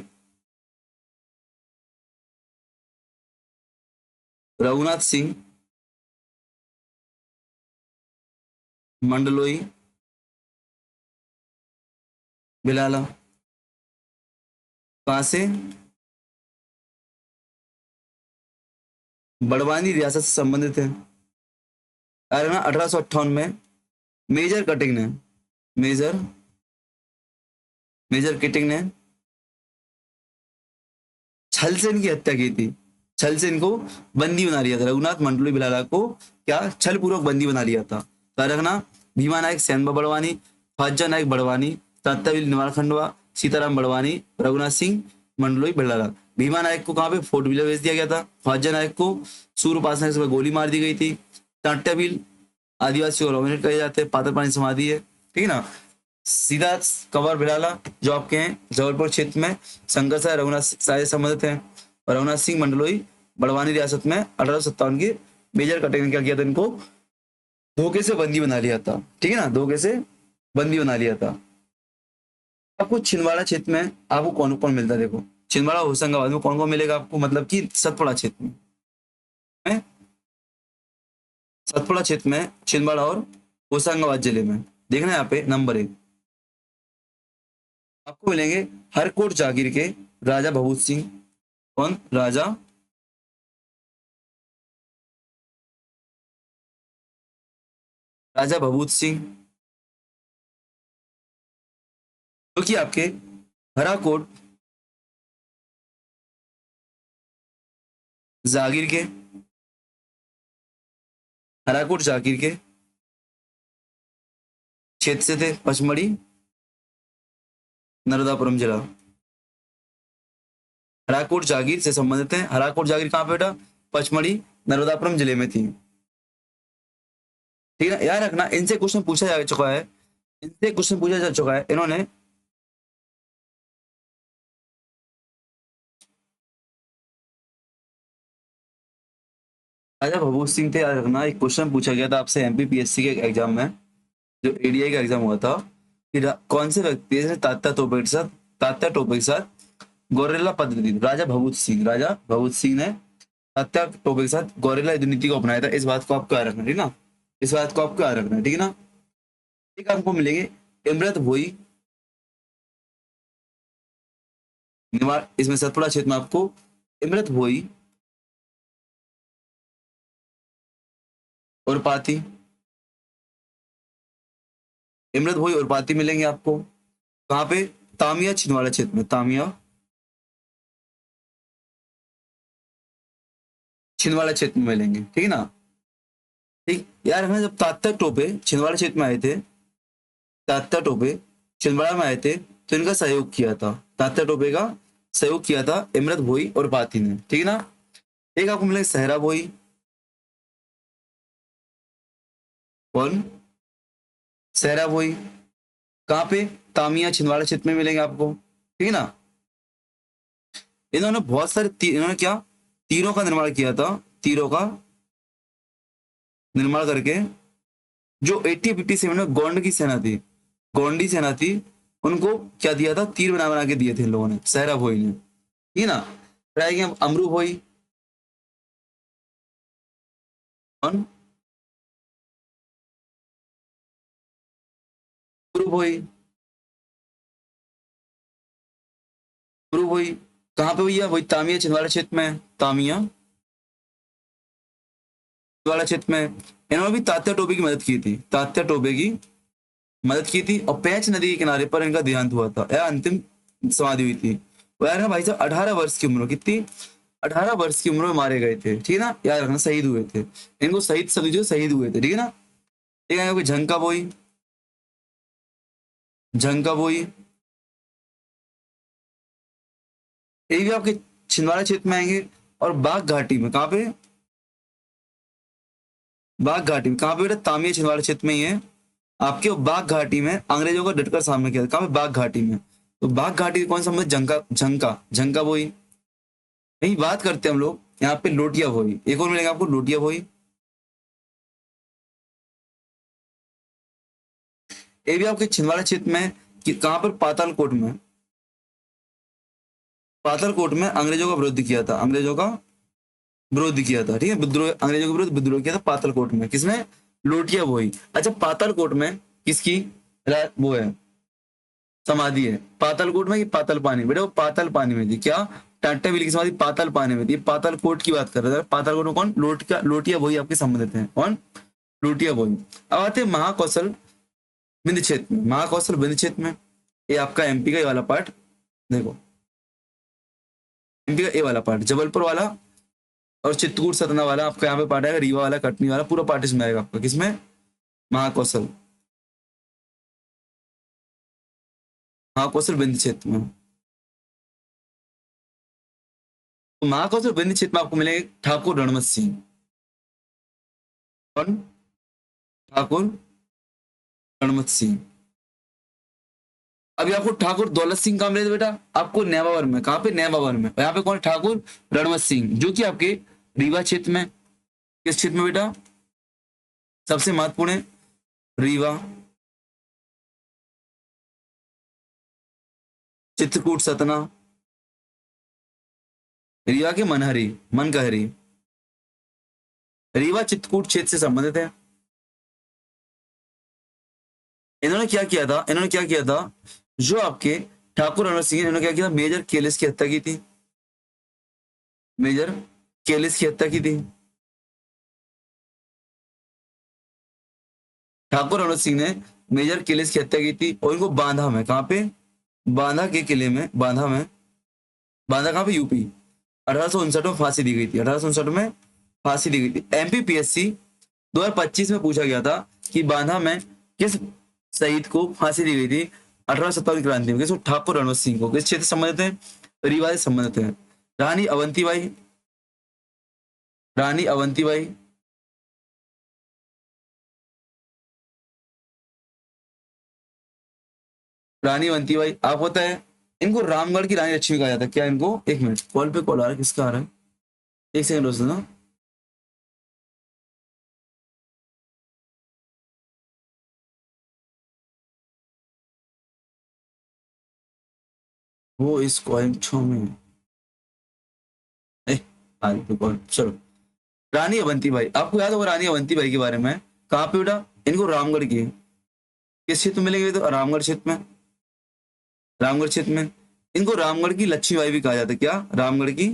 रघुनाथ सिंह मंडलोई भिलाला, कहां से? बड़वानी रियासत से संबंधित है। अरे ना 1858 में मेजर कटिंग ने मेजर मेजर किटिंग ने छल से इनकी हत्या की थी, छल से इनको बंदी बना लिया था, रघुनाथ मंडलोई भिलाला को क्या छल पूर्वक बंदी बना लिया था। तो रखना, भीमा नायक सैनबा बड़वानी, ख्वाजा नायक बड़वानी, तात्याविल निवार खंडवा, सीताराम बड़वानी, रघुनाथ सिंह मंडलोई भिलाला। भीमा नायक को कहाँ पे फोर्ट विलियर भेज दिया गया था, ख्वाजा नायक को सूर्यपास से गोली मार दी गई थी, टाट्याविल आदिवासी को डोमिनेट करे जाते हैं, पातर पानी समाधि है, ठीक है ना। सीधा कंवर भिलाला जो आपके हैं जबलपुर क्षेत्र में संघर्ष है, रघुनाथ साय से संबंधित है, और रघुनाथ सिंह मंडलोई बड़वानी रियासत में 1857 के मेजर कटिंग ने क्या किया था, इनको धोखे से बंदी बना लिया था, ठीक है ना, धोखे से बंदी बना लिया था। आपको छिंदवाड़ा क्षेत्र में आपको कौन कौन मिलता है, देखो छिंदवाड़ा होशंगाबाद में कौन कौन मिलेगा आपको, मतलब कि सतपुड़ा क्षेत्र में, सतपुड़ा क्षेत्र में छिंदवाड़ा और होशंगाबाद जिले में, देखना यहाँ पे नंबर 1 आपको मिलेंगे हरकोट जागीर के राजा भभूत सिंह। कौन? राजा भभूत सिंह, जो कि आपके हराकोट जागीर के हराकोट जागीर के क्षेत्र से थे, पचमढ़ी नर्मदापुरम जिला, हराकोट जागीर से संबंधित है। हराकोट जागीर कहाँ पे बेटा? पचमढ़ी नर्मदापुरम जिले में थी, ठीक है ना, याद रखना। इनसे क्वेश्चन पूछा जा चुका है, इनसे क्वेश्चन पूछा जा चुका है, इन्होंने राजा भभूत सिंह थे, याद रखना। एक क्वेश्चन पूछा गया था आपसे एमपीपीएससी के एग्जाम में, जो एडीआई का एग्जाम हुआ था, कि कौन से व्यक्ति ने तात्या टोपे के साथ गोरेला पद्धति दी? राजा भभूत सिंह ने तात्या टोपे के साथ गोरेला युद्ध नीति को अपनाया था। इस बात को आपको याद रखना, ठीक है ना, इस बात को आपको याद रखना, ठीक है ना। एक आपको मिलेंगे इमरत भोई निवार, इसमें सतपुड़ा क्षेत्र में आपको इमरत भोई और पाती, इमरत भोई और पाती मिलेंगे आपको कहाँ पे? तामिया छिंदवाड़ा क्षेत्र में, तामिया छिंदवाड़ा क्षेत्र में मिलेंगे, ठीक है ना। ठीक यार, हमें जब तात्या टोपे छिंदवाड़ा क्षेत्र में आए थे, तात्या टोपे छिंदवाड़ा में आए थे, तो इनका सहयोग किया था, तात्या टोपे का सहयोग किया था इमरत भोई और पाती ने, ठीक है ना। एक आपको मिलेगा सहरा भोई। कौन? सहरा भोई कहाँ पे? तामिया छिंदवाड़ा क्षेत्र में मिलेंगे आपको, ठीक है ना। इन्होंने बहुत सारे इन्होंने क्या तीरों का निर्माण किया था, तीरों का निर्माण करके जो 1857 में गोंड की सेना थी, गोंडी सेना थी, उनको क्या दिया था? तीर बना बना के दिए थे इन लोगों ने, सहरा भोई ने, ठीक है ना। फिर आएंगे हम अमरू भोई। कौन? अमरू भोई, अमरू भोई कहाँ पे भैया? वही तामिया छिंदवाड़ा क्षेत्र में, तामिया छिंदवाड़ा क्षेत्र में। इन्होंने भी तात्या टोपे की मदद की थी, तात्या टोपे की मदद की थी, और पेंच नदी के किनारे पर इनका देहांत हुआ था, यह अंतिम समाधि हुई थी। वो यार भाई साहब 18 वर्ष की उम्र, कितनी? 18 वर्ष की उम्र में मारे गए थे, ठीक है ना, याद रखना, शहीद हुए थे। इनको शहीद सब जो शहीद हुए थे, ठीक है ना। ठीक है, कोई झंका बोई, झंका बोई, ये भी आपके छिंदवाड़ा क्षेत्र में आएंगे। और बाघ घाटी में, कहाँ पे? बाघ घाटी में कहाँ पे बेटा? तामिया छिंदवाड़ा क्षेत्र में ही है आपके। बाघ घाटी में अंग्रेजों का डटकर सामना किया था। कहाँ पे? बाघ घाटी में। तो बाघ घाटी कौन सा? झंका झंका झंका भोई। यही बात करते हैं हम लोग यहाँ पे लोटिया भोई। एक और मिलेगा आपको, लोटिया भोई। ये भी आपके छिंदवाड़ा क्षेत्र में कि कहाँ पर? पातालकोट में। पातालकोट में अंग्रेजों का विरोध किया था, अंग्रेजों का विरोध किया था, ठीक है, विद्रोह, अंग्रेजों के विरुद्ध विद्रोह किया था पातालकोट में। किसने? लोटिया भोई। अच्छा, पातालकोट में किसकी वो है, समाधि है? पातालकोट में कि पाताल पानी? बेटा वो पाताल पानी में थी। क्या? टाटा बिल की समाधि पाताल पानी में थी। पातालकोट की बात कर रहे थे। पातालकोट में कौन? लोटिया भोई आपके संबंधित हैं। कौन? लोटिया भोई। अब आते हैं महाकौशल विंध्य क्षेत्र में। महाकौशल विंध्य क्षेत्र में ये आपका एमपी का ये वाला पार्ट देखो, एमपी का ये वाला पार्ट, जबलपुर वाला और चित्रकूट सतना वाला आपका यहाँ पे पार्ट आएगा, रीवा वाला, कटनी वाला, पूरा पार्ट इसमें आएगा आपका। किसमें? महाकौशल, महाकौशल विंध्य क्षेत्र में। तो महाकौशल विंध्य क्षेत्र में आपको मिलेंगे ठाकुर रणमत सिंह। कौन? ठाकुर रणमत सिंह। अभी आपको ठाकुर दौलत सिंह कहाँ मिले थे बेटा? आपको नेमावर में। कहाँ पे? नेमावर में। और यहाँ पे कौन? ठाकुर रणमत सिंह, जो कि आपके रीवा क्षेत्र में। किस क्षेत्र में बेटा? सबसे महत्वपूर्ण है रीवा, चित्रकूट सतना, रीवा के मनहरी, मनकहरी, रीवा चित्रकूट क्षेत्र से संबंधित है। इन्होंने क्या किया था? इन्होंने क्या किया था? जो आपके ठाकुर रणवत सिंह, इन्होंने क्या किया था? मेजर केलिस की हत्या की थी। मेजर केलिस की हत्या की थी। ठाकुर रणवत सिंह ने मेजर केलिस की हत्या की थी और इनको बांधा में, कहाँ पे? बांधा के किले में, बांधा में। बांधा कहाँ पे? यूपी। 1859 में फांसी दी गई थी। 1859 में फांसी दी गई थी। एमपीपीएससी 2025 में पूछा गया था कि बांधा में किस शहीद को फांसी दी गई थी 1857 क्रांति में? किसको? ठाकुर रणवत सिंह को। किस क्षेत्र से संबंधित है? रीवा से संबंधित है। रानी अवंतीबाई, रानी अवंतीबाई, रानी अवंतीबाई आप होता है। इनको रामगढ़ की रानी लक्ष्मी कहा जाता है। क्या इनको? एक मिनट, कॉल पे कॉल आ रहा है, किसका आ रहा है? एक सेकंड दोस्तों ना। वो इस कॉइन छो में ए, आ रही तो कॉल, चलो। रानी अवंतीबाई, आपको याद होगा रानी अवंतीबाई के बारे में। कहाँ पे बेटा? इनको रामगढ़ की, किस क्षेत्र में मिलेंगे? तो रामगढ़ क्षेत्र में, रामगढ़ क्षेत्र में। इनको रामगढ़ की लक्ष्मीबाई भी कहा जाता है। क्या? रामगढ़ की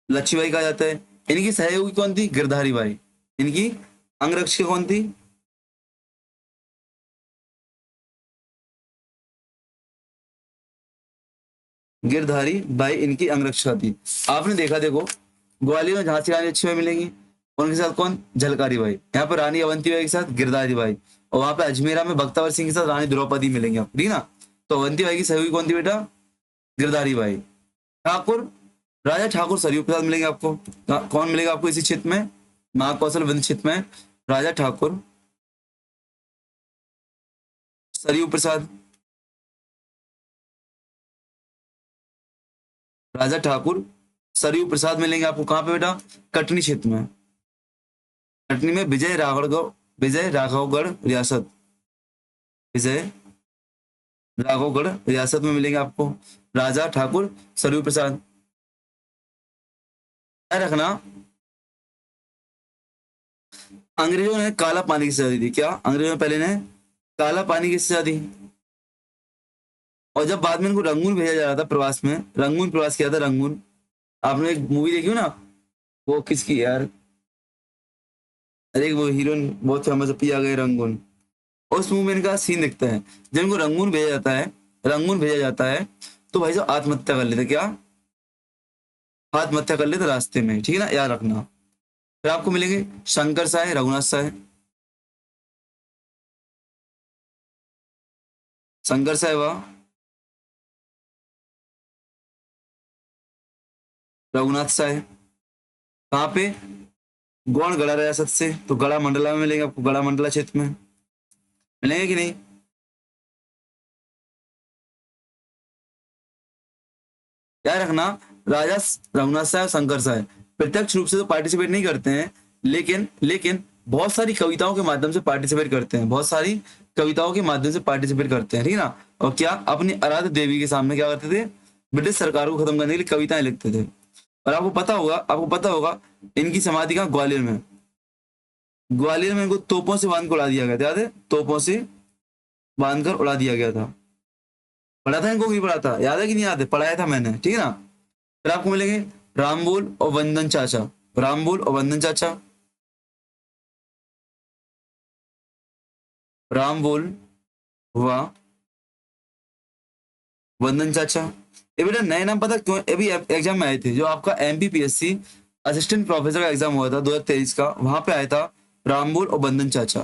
लक्ष्मीबाई कहा जाता है। इनकी सहयोगी कौन थी? गिरधारी बाई। इनकी अंगरक्षिका कौन थी? गिरधारी बाई इनकी अंगरक्षिका थी। आपने देखा, देखो ग्वालियर में झांसी रानी लक्ष्मीबाई मिलेंगी, उनके साथ कौन? झलकारी बाई। यहाँ पर रानी अवंतीबाई के साथ गिरधारी बाई। और वहां पे अजमेरा में बख्तावर सिंह के साथ रानी द्रौपदी मिलेंगे आपको, ठीक है ना? तो अवंतीबाई की सहयोगी कौन थी बेटा? गिरधारी बाई। ठाकुर, राजा ठाकुर सरयू प्रसाद मिलेंगे आपको। कौन मिलेगा आपको इसी क्षेत्र में? महाकौशल वन क्षेत्र में राजा ठाकुर सरयू प्रसाद, राजा ठाकुर सरयू प्रसाद मिलेंगे आपको। कहाँ पे बेटा? कटनी क्षेत्र में। कटनी में विजय राघवगढ़ रियासत, विजय राघवगढ़ रियासत में मिलेंगे आपको राजा ठाकुर सरयू प्रसाद। याद रखना, अंग्रेजों ने काला पानी की सजा दी थी। क्या? अंग्रेजों ने पहले ने काला पानी की सजा दी। और जब बाद में इनको रंगून भेजा जा रहा था प्रवास में, रंगून प्रवास किया था, रंगून। आपने एक मूवी देखी हो ना, वो किसकी यार? अरे वो हीरोइन बहुत फेमस है, पिया गए रंगून। उस मूवी में इनका सीन दिखता है। जब इनको रंगून भेजा जाता है, रंगून भेजा जाता है, तो भाई साहब आत्महत्या कर लेते। क्या? आत्महत्या कर लेते रास्ते में, ठीक है ना, याद रखना। फिर आपको मिलेंगे शंकर साय, रघुनाथ साय। शंकर साय वाह, रघुनाथ साय। कहाँ पे? गौड़ गढ़ा रियासत से, तो गढ़ा मंडला में मिलेंगे आपको, गढ़ा मंडला क्षेत्र में मिलेंगे कि नहीं? याद रखना, राजा रघुनाथ साय और शंकर साय प्रत्यक्ष रूप से तो पार्टिसिपेट नहीं करते हैं, लेकिन लेकिन बहुत सारी कविताओं के माध्यम से पार्टिसिपेट करते हैं, बहुत सारी कविताओं के माध्यम से पार्टिसिपेट करते हैं, ठीक है ना। और क्या अपनी आराध्य देवी के सामने क्या करते थे? ब्रिटिश सरकार को खत्म करने के लिए कविताएं लिखते थे। और आपको पता होगा इनकी समाधि कहाँ? ग्वालियर में। ग्वालियर में इनको तोपों से बांध कर उड़ा दिया गया था, याद है? तोपों से बांध कर उड़ा दिया गया था। पढ़ा था इनको, नहीं पढ़ा था? याद है कि नहीं याद है? पढ़ाया था मैंने, ठीक है ना। फिर आपको मिलेंगे रामबोल और वंदन चाचा। रामबोल और वंदन चाचा। रामबोल व वंदन चाचा। ये बेटा नए नाम पता क्यों अभी एग्जाम में आए थे? जो आपका एमपीपीएससी असिस्टेंट प्रोफेसर का एग्जाम हुआ था 2023 का, वहां पे आया था रामबोल और वंदन चाचा।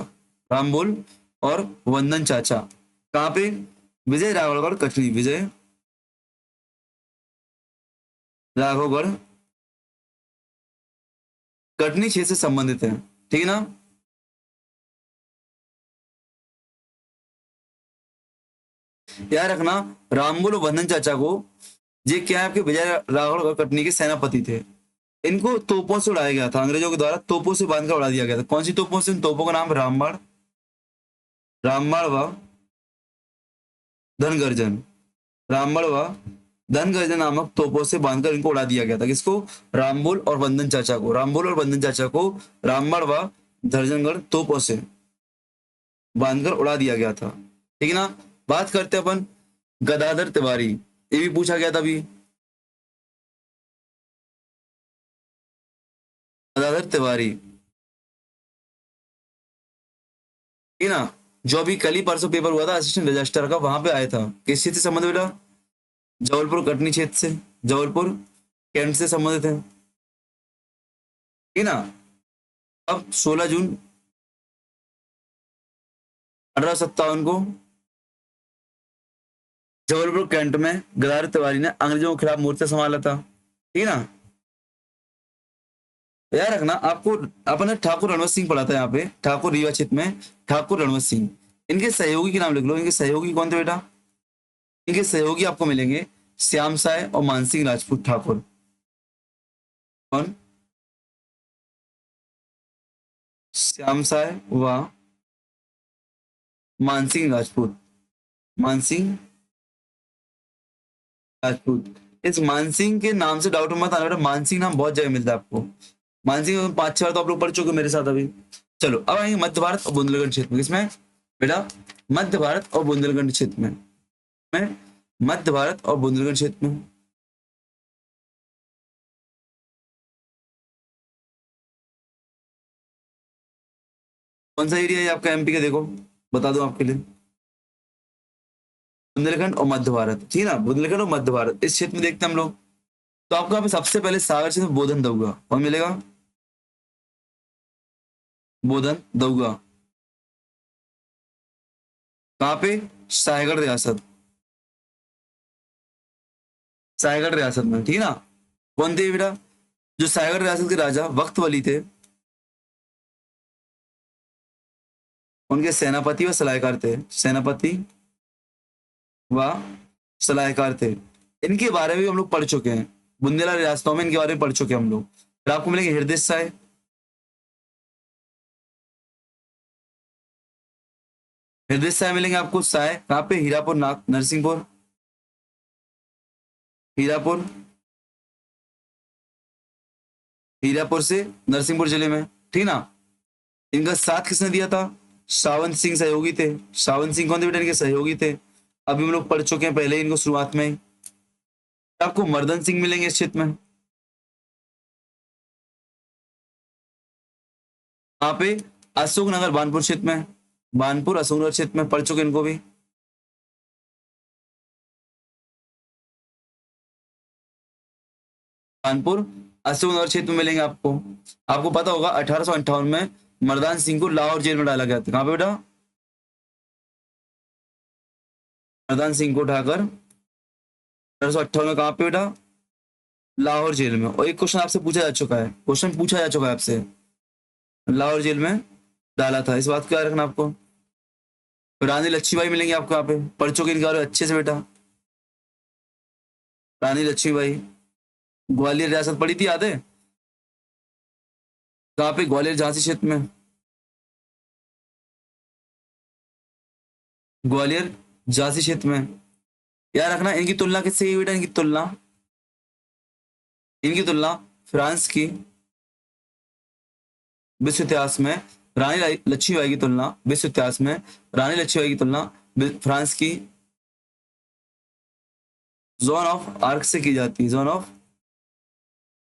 रामबोल और वंदन चाचा कहाँ पे? विजय राघवगढ़ कटनी। विजय राघवगढ़ कटनी क्षेत्र से संबंधित है, ठीक है ना। याद रखना, रामबोल और वंदन चाचा को, ये क्या है आपके विजय राघवगढ़ कटनी के सेनापति थे। इनको तोपों से उड़ाया गया था, अंग्रेजों के द्वारा तोपों से बांधकर उड़ा दिया गया था। कौन सी तोपों से? उन तोपों का नाम रामबाण, रामबाण व धनगर्जन। रामबाण व धनगर्जन नामक तोपों से बांधकर इनको उड़ा दिया गया था। किसको? रामबोल और वंदन चाचा को। रामबोल और वंदन चाचा को रामबाण व दर्जनगढ़ तोपों से बांधकर उड़ा दिया गया था, ठीक है ना। बात करते हैं अपन गदाधर तिवारी। ये भी पूछा गया था अभी। गदाधर तिवारी, ठीक है ना। जो अभी कल ही परसों पेपर हुआ था असिस्टेंट रजिस्ट्रार का, वहां पे आया था। किस क्षेत्र से संबंध बेटा? जबलपुर कटनी क्षेत्र से, जबलपुर कैंट से संबंधित है, ठीक है ना। अब 16 जून 1857 को जबलपुर कैंट में गदाधर तिवारी ने अंग्रेजों के खिलाफ मोर्चा संभाला था, ठीक है ना। याद रखना, आपको अपन ने ठाकुर रणवत सिंह पढ़ा था यहाँ पे, ठाकुर रीवा क्षेत्र में ठाकुर रणवत सिंह। इनके सहयोगी के नाम लिख लो। इनके सहयोगी कौन थे बेटा? इनके सहयोगी आपको मिलेंगे श्याम साय और मानसिंह राजपूत ठाकुर। कौन? श्याम साय व मानसिंह राजपूत। मानसिंह राजपूत। इस मानसिंह के नाम से डाउट मत आना बेटा, मानसिंह नाम बहुत जगह मिलता है आपको। मानसिंह 5-6 बार तो आप लोग पढ़ चुके हो मेरे साथ अभी। चलो अब आएंगे मध्य भारत और बुंदेलखंड क्षेत्र में। किसमें बेटा? मध्य भारत और बुंदेलखंड क्षेत्र में मध्य भारत और बुंदेलखंड क्षेत्र में कौन सा एरिया है आपका एमपी का? देखो बता दो आपके लिए, बुंदेलखंड और मध्य भारत, ठीक है ना। बुंदेलखंड और मध्य भारत इस क्षेत्र में देखते हैं हम लोग। तो आपको यहाँ पे सबसे पहले सागर क्षेत्र में बोधन दऊगा कौन मिलेगा? बोधन दऊगा कहाँ पे? सायगढ़ रियासत, सायगढ़ रियासत में, ठीक है ना। कौन थे बेटा? जो सायगढ़ रियासत के राजा वक्त वली थे, उनके सेनापति व सलाहकार थे। सेनापति व सलाहकार थे। इनके बारे में भी हम लोग पढ़ चुके हैं, बुंदेला रियासतों में इनके बारे में पढ़ चुके हैं हम लोग। फिर आपको मिलेंगे हृदय साय। हृदय साय मिलेंगे आपको। साय कहाँ पे? हीरापुर नरसिंहपुर। हीरापुर, हीरापुर से नरसिंहपुर जिले में, ठीक ना। इनका साथ किसने दिया था? सावंत सिंह सहयोगी थे। सावंत सिंह कौन थे बेटा? इनके सहयोगी थे। अभी हम लोग पढ़ चुके हैं पहले इनको शुरुआत में ही। आपको मर्दन सिंह मिलेंगे इस क्षेत्र में। यहाँ पे अशोकनगर बानपुर क्षेत्र में, बानपुर अशोकनगर क्षेत्र में पढ़ चुके इनको भी। कानपुर अशोकनगर क्षेत्र में मिलेंगे आपको। आपको पता होगा 1858 में मर्दान सिंह को लाहौर जेल में डाला गया था। कहाँ पे बेटा? मर्दान सिंह को उठाकर 1858 में कहाँ पे बेटा? लाहौर जेल में। और एक क्वेश्चन आपसे पूछा जा चुका है, क्वेश्चन पूछा जा चुका है आपसे, लाहौर जेल में डाला था, इस बात को याद रखना आपको। रानी लक्ष्मीबाई मिलेंगे आपको यहाँ पे, पढ़ चुके इनके बारे में अच्छे से बेटा। रानी लक्ष्मीबाई, ग्वालियर रियासत पड़ी थी, याद है? कहाँ पे? ग्वालियर झांसी क्षेत्र में। ग्वालियर झांसी क्षेत्र में। याद रखना इनकी तुलना किससे की बेटा? इनकी तुलना फ्रांस की विश्व इतिहास में, रानी लक्ष्मीबाई की तुलना विश्व इतिहास में, रानी लक्ष्मीबाई की तुलना फ्रांस की जोन ऑफ आर्क से की जाती है, जोन ऑफ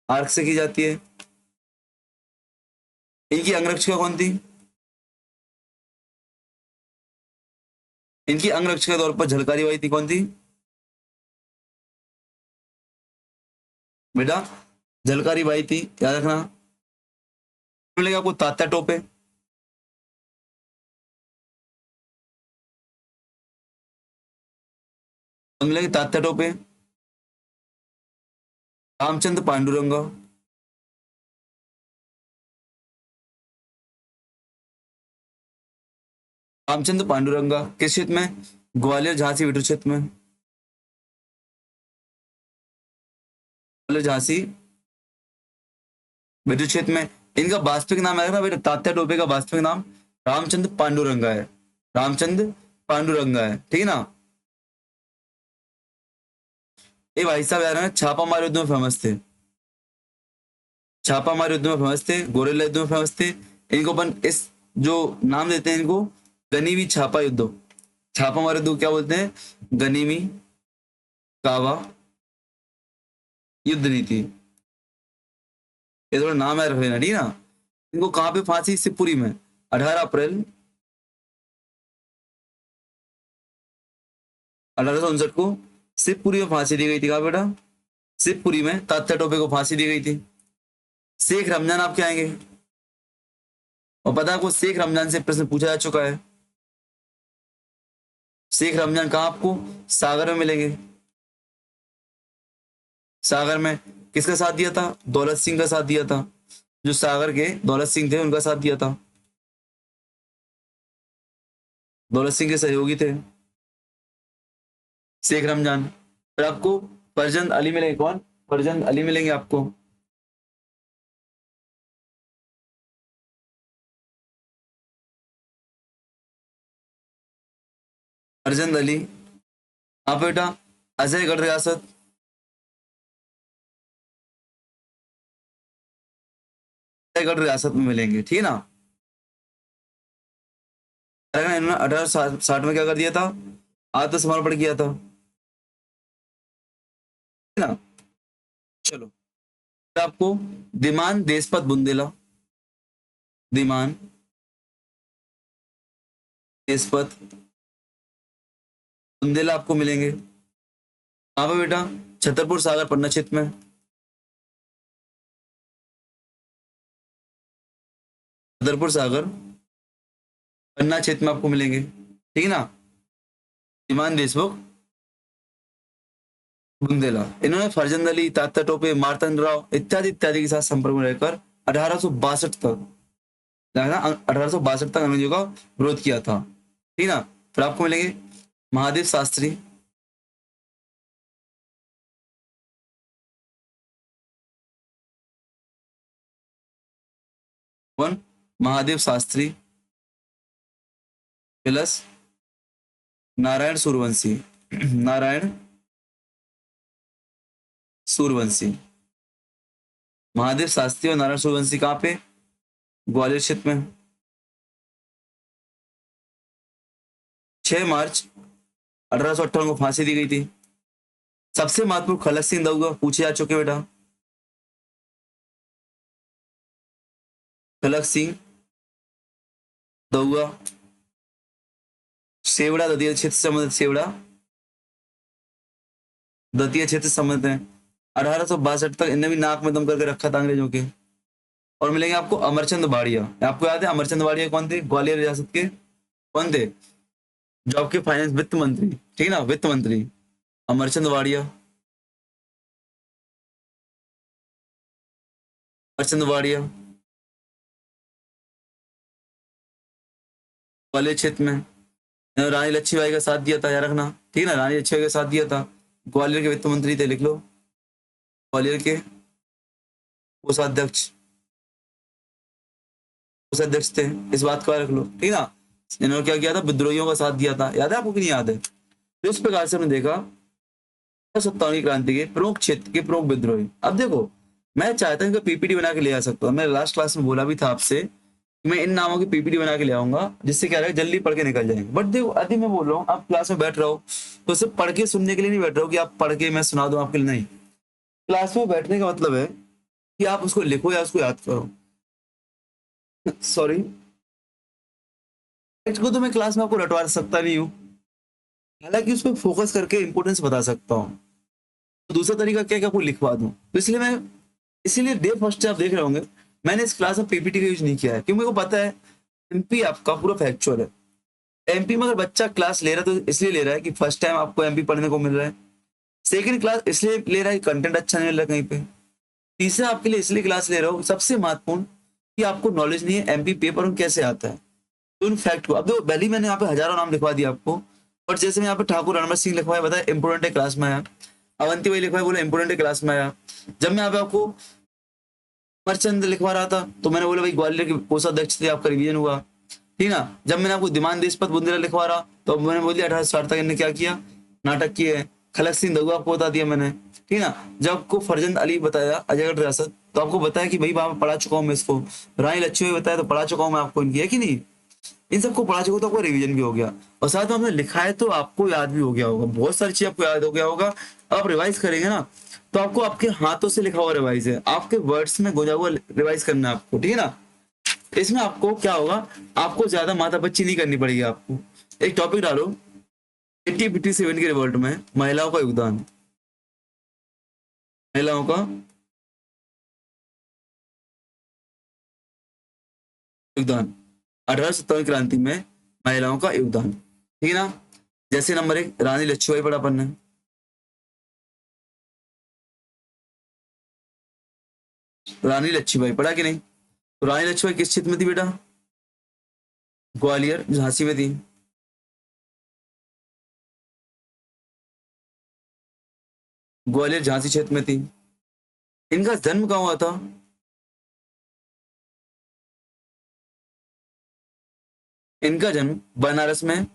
आर्क से की जाती है। इनकी अंगरक्षिका कौन थी? इनकी अंगरक्षिका के तौर पर झलकारी बाई थी, कौन थी बेटा? झलकारी बाई थी, याद रखना। मिलेगा आपको तात्या टोपे, मिलेगी तात्या टोपे। रामचंद्र पांडुरंग, रामचंद्र पांडुरंगा किस क्षेत्र में? ग्वालियर झांसी विदुर क्षेत्र में। ग्वालियर झांसी विदुर क्षेत्र में। इनका वास्तविक नाम है ना बेटा, तात्या टोपे का वास्तविक नाम रामचंद्र पांडुरंगा है, रामचंद्र पांडुरंगा है, ठीक है ना। ये भाई साहब यार छापा मारे युद्ध में फेमस थे, छापा मारे युद्ध में फेमस थे, गोरेला युद्ध में फेमस थे। इनको अपन इस जो नाम देते हैं इनको, गनीमी छापा युद्ध, छापा मारे युद्ध को क्या बोलते हैं? गनीमी कावा युद्ध नीति। ये थोड़ा नाम है रख लेना, ठीक है ना। इनको कहां पे फांसी? शिवपुरी में 18 अप्रैल 1859 को शिवपुरी में फांसी दी गई थी। कहा बेटा? शिवपुरी में तात्या टोपे को फांसी दी गई थी। शेख रमजान आपके आएंगे, और पता है आपको शेख रमजान से प्रश्न पूछा जा चुका है। शेख रमजान कहाँ आपको? सागर में मिलेंगे। सागर में किसका साथ दिया था? दौलत सिंह का साथ दिया था, जो सागर के दौलत सिंह थे उनका साथ दिया था, दौलत सिंह के सहयोगी थे शेख रमजान। फिर आपको फरजंद अली मिलेंगे, कौन? फरजंद अली मिलेंगे आपको। फरजंद अली। आप बेटा अजयगढ़ रियासत, अजयगढ़ रियासत में मिलेंगे, ठीक है ना। इन्होंने 1860 में क्या कर दिया था? आत्मसमर्पण किया था, ठीक है ना। चलो फिर आपको दिमान देशपत बुंदेला, दिमान देशपत बुंदेला आपको मिलेंगे। कहाँ पे बेटा? छतरपुर सागर पन्ना क्षेत्र में। छतरपुर सागर पन्ना क्षेत्र में आपको मिलेंगे, ठीक है ना। ईमान देशमुख बुंदेला, इन्होंने फरजंद अली, तात्या टोपे, मार्तंड राव इत्यादि इत्यादि के साथ संपर्क में रहकर 1862 तक, 1862 तक अंग्रेजों का विरोध किया था, ठीक है ना। फिर आपको मिलेंगे महादेव शास्त्री, कौन? महादेव शास्त्री प्लस नारायण सूर्यवंशी, नारायण सूर्यवंशी। महादेव शास्त्री और नारायण सूर्यवंशी कहाँ पे? ग्वालियर क्षेत्र में। 6 मार्च 1858 को फांसी दी गई थी। सबसे महत्वपूर्ण खलक सिंह दऊगा पूछे जा चुके बेटा। खलक सिंह दऊगा सेवड़ा दतिया क्षेत्र से संबंधित, सेवड़ा दतिया क्षेत्र से संबंधित है। 1862 तक इनने भी नाक में दम करके रखा था अंग्रेजों के। और मिलेंगे आपको अमरचंद बाड़िया, आपको याद है अमरचंद बाड़िया कौन थे? ग्वालियर रियासत के कौन थे? जो आपके फाइनेंस वित्त मंत्री, ठीक है ना, वित्त मंत्री अमरचंद बाड़िया। हरचंद वाड़िया ग्वालियर क्षेत्र में, रानी लक्ष्मीबाई का साथ दिया था, याद रखना, ठीक है ना, रानी लक्ष्मीबाई का साथ दिया था। ग्वालियर के वित्त मंत्री थे, लिख लो, ग्वालियर के कोषाध्यक्ष, कोषाध्यक्ष थे, इस बात को रख लो, ठीक है ना। इन्होंने क्या किया था, विद्रोहियों का साथ दिया था, याद है आपको कि नहीं याद है। तो इस प्रकार से हमने देखा 17वीं क्रांति के प्रमुख क्षेत्र के प्रमुख विद्रोही। अब देखो, मैं चाहता हूँ कि पीपीटी बना के ले आ सकता हूँ, मैं लास्ट क्लास में बोला भी था आपसे कि मैं इन नामों की पीपीटी बना के ले आऊंगा, जिससे क्या रहेगा, जल्दी पढ़ के निकल जाएंगे। बट देखो, अभी मैं बोल रहा हूँ, आप क्लास में बैठ रहे हो तो सिर्फ पढ़ के सुनने के लिए नहीं बैठ रहे हो कि आप पढ़ के मैं सुना दूं आपके लिए, नहीं। क्लास में बैठने का मतलब है कि आप उसको लिखो या उसको याद करो। सॉरी, टेक्स्ट को तो मैं क्लास में आपको रटवा सकता नहीं हूँ, हालांकि उस पर फोकस करके इंपोर्टेंस बता सकता हूँ। तो दूसरा तरीका क्या है कि आपको लिखवा दूं, तो इसलिए मैं, इसीलिए डे फर्स्ट से आप देख रहे होंगे मैंने इस क्लास में पीपीटी का यूज नहीं किया है, क्योंकि मेरे को पता है एमपी आपका पूरा फैक्चुअल है। एमपी में अगर बच्चा क्लास ले रहा है तो इसलिए ले रहा है कि फर्स्ट टाइम आपको एमपी पढ़ने को मिल रहा है। सेकंड क्लास इसलिए ले रहा है कि कंटेंट अच्छा नहीं मिल रहा है कहीं पे। तीसरा आपके लिए इसलिए क्लास ले रहा हो, सबसे महत्वपूर्ण, कि आपको नॉलेज नहीं है एमपी पेपर में कैसे आता है। तो उन फैक्ट को, अब देखो, पहले ही मैंने यहाँ पे हजारों नाम लिखवा दिया आपको, और जैसे मैं यहाँ पे ठाकुर रणवीर सिंह लिखवाया, बताया इंपोर्टेंट है, क्लास में आया। अवंती भाई लिखवाया, बोला इंपोर्टेंट है, क्लास में आया। जब मैं यहाँ पे आपको अमरचंद लिखवा रहा था तो मैंने बोला भाई ग्वालियर के कोषाध्यक्ष थे, आपका रिवीजन हुआ, ठीक ना। जब मैंने आपको दिमान देशपत बुंदेला लिखवा रहा तो मैंने बोल दिया 18 सार्थक ने क्या किया, नाटक किए हैं। खलक सिंह दगुआ आपको बता दिया मैंने, ठीक ना। जब आपको फरजंद अली बताया अजयगढ़ रियासत, तो आपको बताया कि भाई वहां पे पढ़ा चुका हूँ मैं इसको। रानी लक्ष्मी बताया तो पढ़ा चुका हूँ मैं आपको इनकी, है कि नहीं। इन सबको पढ़ा चुका तो आपको रिवीजन भी हो गया, और साथ में आपने लिखा है तो आपको याद भी हो गया होगा, बहुत सारी चीज आपको याद हो गया होगा। आप रिवाइज करेंगे ना, तो आपको आपके हाथों से लिखा हुआ रिवाइज है, आपके वर्ड्स में गोजा हुआ रिवाइज करना है आपको, ठीक है ना। इसमें आपको क्या होगा, आपको ज्यादा माथापच्ची नहीं करनी पड़ेगी आपको। एक टॉपिक डालो, 1857 के रिवोल्ट में महिलाओं का योगदान, महिलाओं का योगदान, 1857 क्रांति में महिलाओं का योगदान, ठीक है ना। जैसे नंबर 1 रानी लक्ष्मीबाई पढ़ा अपन ने, रानी लक्ष्मीबाई पढ़ा कि नहीं। तो रानी लक्ष्मीबाई किस क्षेत्र में थी बेटा, ग्वालियर झांसी में थी। ग्वालियर झांसी क्षेत्र में थी। इनका जन्म कहाँ हुआ था, इनका जन्म बनारस में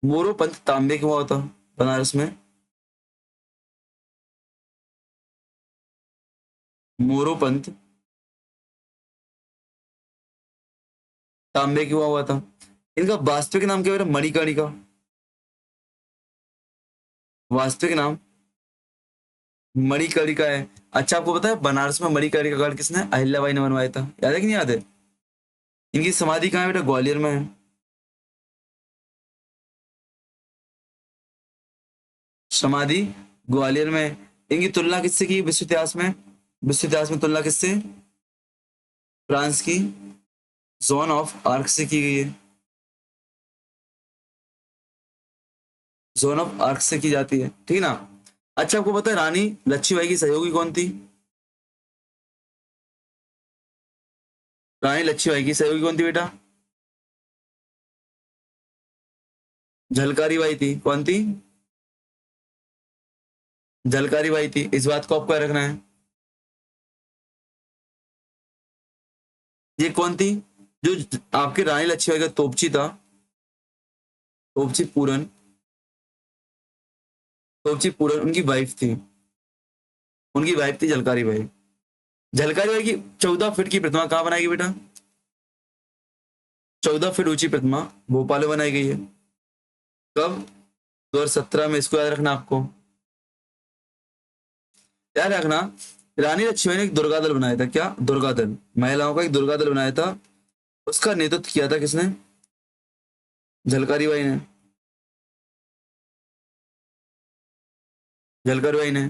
मोरोपंत तांबे के हुआ था, बनारस में मोरोपंत तांबे के हुआ था। इनका वास्तविक नाम क्या बेटा, मणिकर्णिका, वास्तविक नाम मणिकर्णिका है। अच्छा, आपको पता है बनारस में मणिकर्णिका का गढ़ किसने, अहिल्याबाई ने बनवाया था, याद है कि नहीं याद है। इनकी समाधि कहाँ है बेटा, ग्वालियर में है। समाधि ग्वालियर में है। इनकी तुलना किससे की विश्व इतिहास में, विश्व इतिहास में तुलना किससे, फ्रांस की जोन ऑफ आर्क से की गई है, जोन ऑफ आर्क से की जाती है, ठीक है ना। अच्छा, आपको पता है रानी लक्ष्मीबाई की सहयोगी कौन थी, रानी लक्ष्मीबाई की सहयोगी कौन थी बेटा, झलकारी बाई थी, कौन थी, झलकारी बाई थी, इस बात को आपको याद रखना है। ये कौन थी, जो आपके रानी लक्ष्मीबाई का तोपची था, तोपची पूरन, तोपची पूरन उनकी वाइफ थी, उनकी वाइफ थी झलकारी बाई। झलकारी बाई की 14 फीट की प्रतिमा कहाँ बनाई गई बेटा, 14 फीट ऊंची प्रतिमा भोपाल में बनाई गई है। कब, 2017 में, इसको याद रखना आपको, याद रखना। रानी लक्ष्मीबाई ने एक दुर्गा दल बनाया था, क्या दुर्गा दल, महिलाओं का एक दुर्गा दल बनाया था, उसका नेतृत्व किया था किसने, झलकारी बाई ने, झलकारी बाई ने।